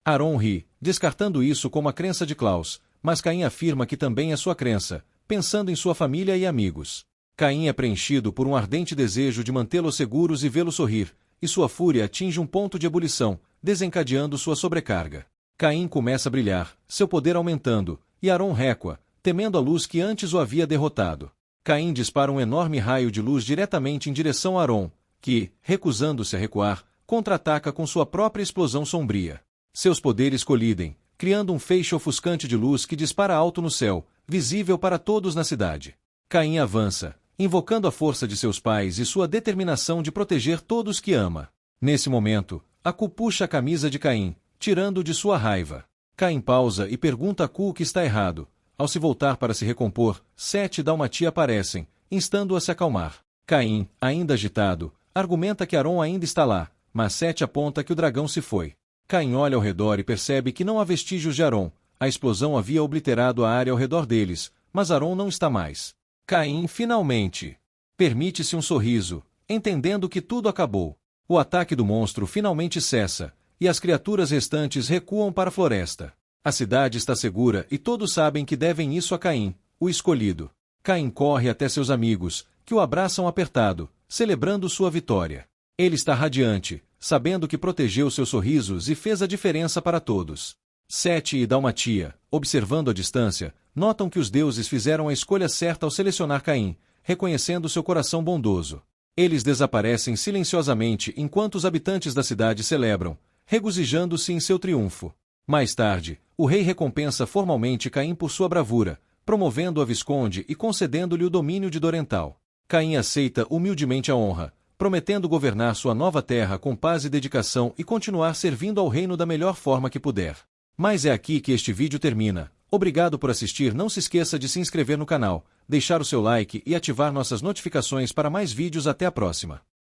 Aron ri, descartando isso como a crença de Klaus, mas Caim afirma que também é sua crença, pensando em sua família e amigos. Caim é preenchido por um ardente desejo de mantê-los seguros e vê-lo sorrir, e sua fúria atinge um ponto de ebulição, desencadeando sua sobrecarga. Caim começa a brilhar, seu poder aumentando, e Aron recua, temendo a luz que antes o havia derrotado. Caim dispara um enorme raio de luz diretamente em direção a Aron, que, recusando-se a recuar, contra-ataca com sua própria explosão sombria. Seus poderes colidem, criando um feixe ofuscante de luz que dispara alto no céu, visível para todos na cidade. Caim avança, invocando a força de seus pais e sua determinação de proteger todos que ama. Nesse momento, Aku puxa a camisa de Caim, tirando-o de sua raiva. Caim pausa e pergunta a Aku o que está errado. Ao se voltar para se recompor, Sete e Dalmatia aparecem, instando-o a se acalmar. Caim, ainda agitado, argumenta que Aron ainda está lá, mas Sete aponta que o dragão se foi. Caim olha ao redor e percebe que não há vestígios de Aron. A explosão havia obliterado a área ao redor deles, mas Aron não está mais. Caim finalmente permite-se um sorriso, entendendo que tudo acabou. O ataque do monstro finalmente cessa, e as criaturas restantes recuam para a floresta. A cidade está segura e todos sabem que devem isso a Caim, o escolhido. Caim corre até seus amigos, que o abraçam apertado, celebrando sua vitória. Ele está radiante, sabendo que protegeu seus sorrisos e fez a diferença para todos. Sete e Dalmatia, observando a distância, notam que os deuses fizeram a escolha certa ao selecionar Caim, reconhecendo seu coração bondoso. Eles desaparecem silenciosamente enquanto os habitantes da cidade celebram, regozijando-se em seu triunfo. Mais tarde, o rei recompensa formalmente Caim por sua bravura, promovendo-o a visconde e concedendo-lhe o domínio de Dorental. Caim aceita humildemente a honra, prometendo governar sua nova terra com paz e dedicação e continuar servindo ao reino da melhor forma que puder. Mas é aqui que este vídeo termina. Obrigado por assistir, não se esqueça de se inscrever no canal, deixar o seu like e ativar nossas notificações para mais vídeos. Até a próxima.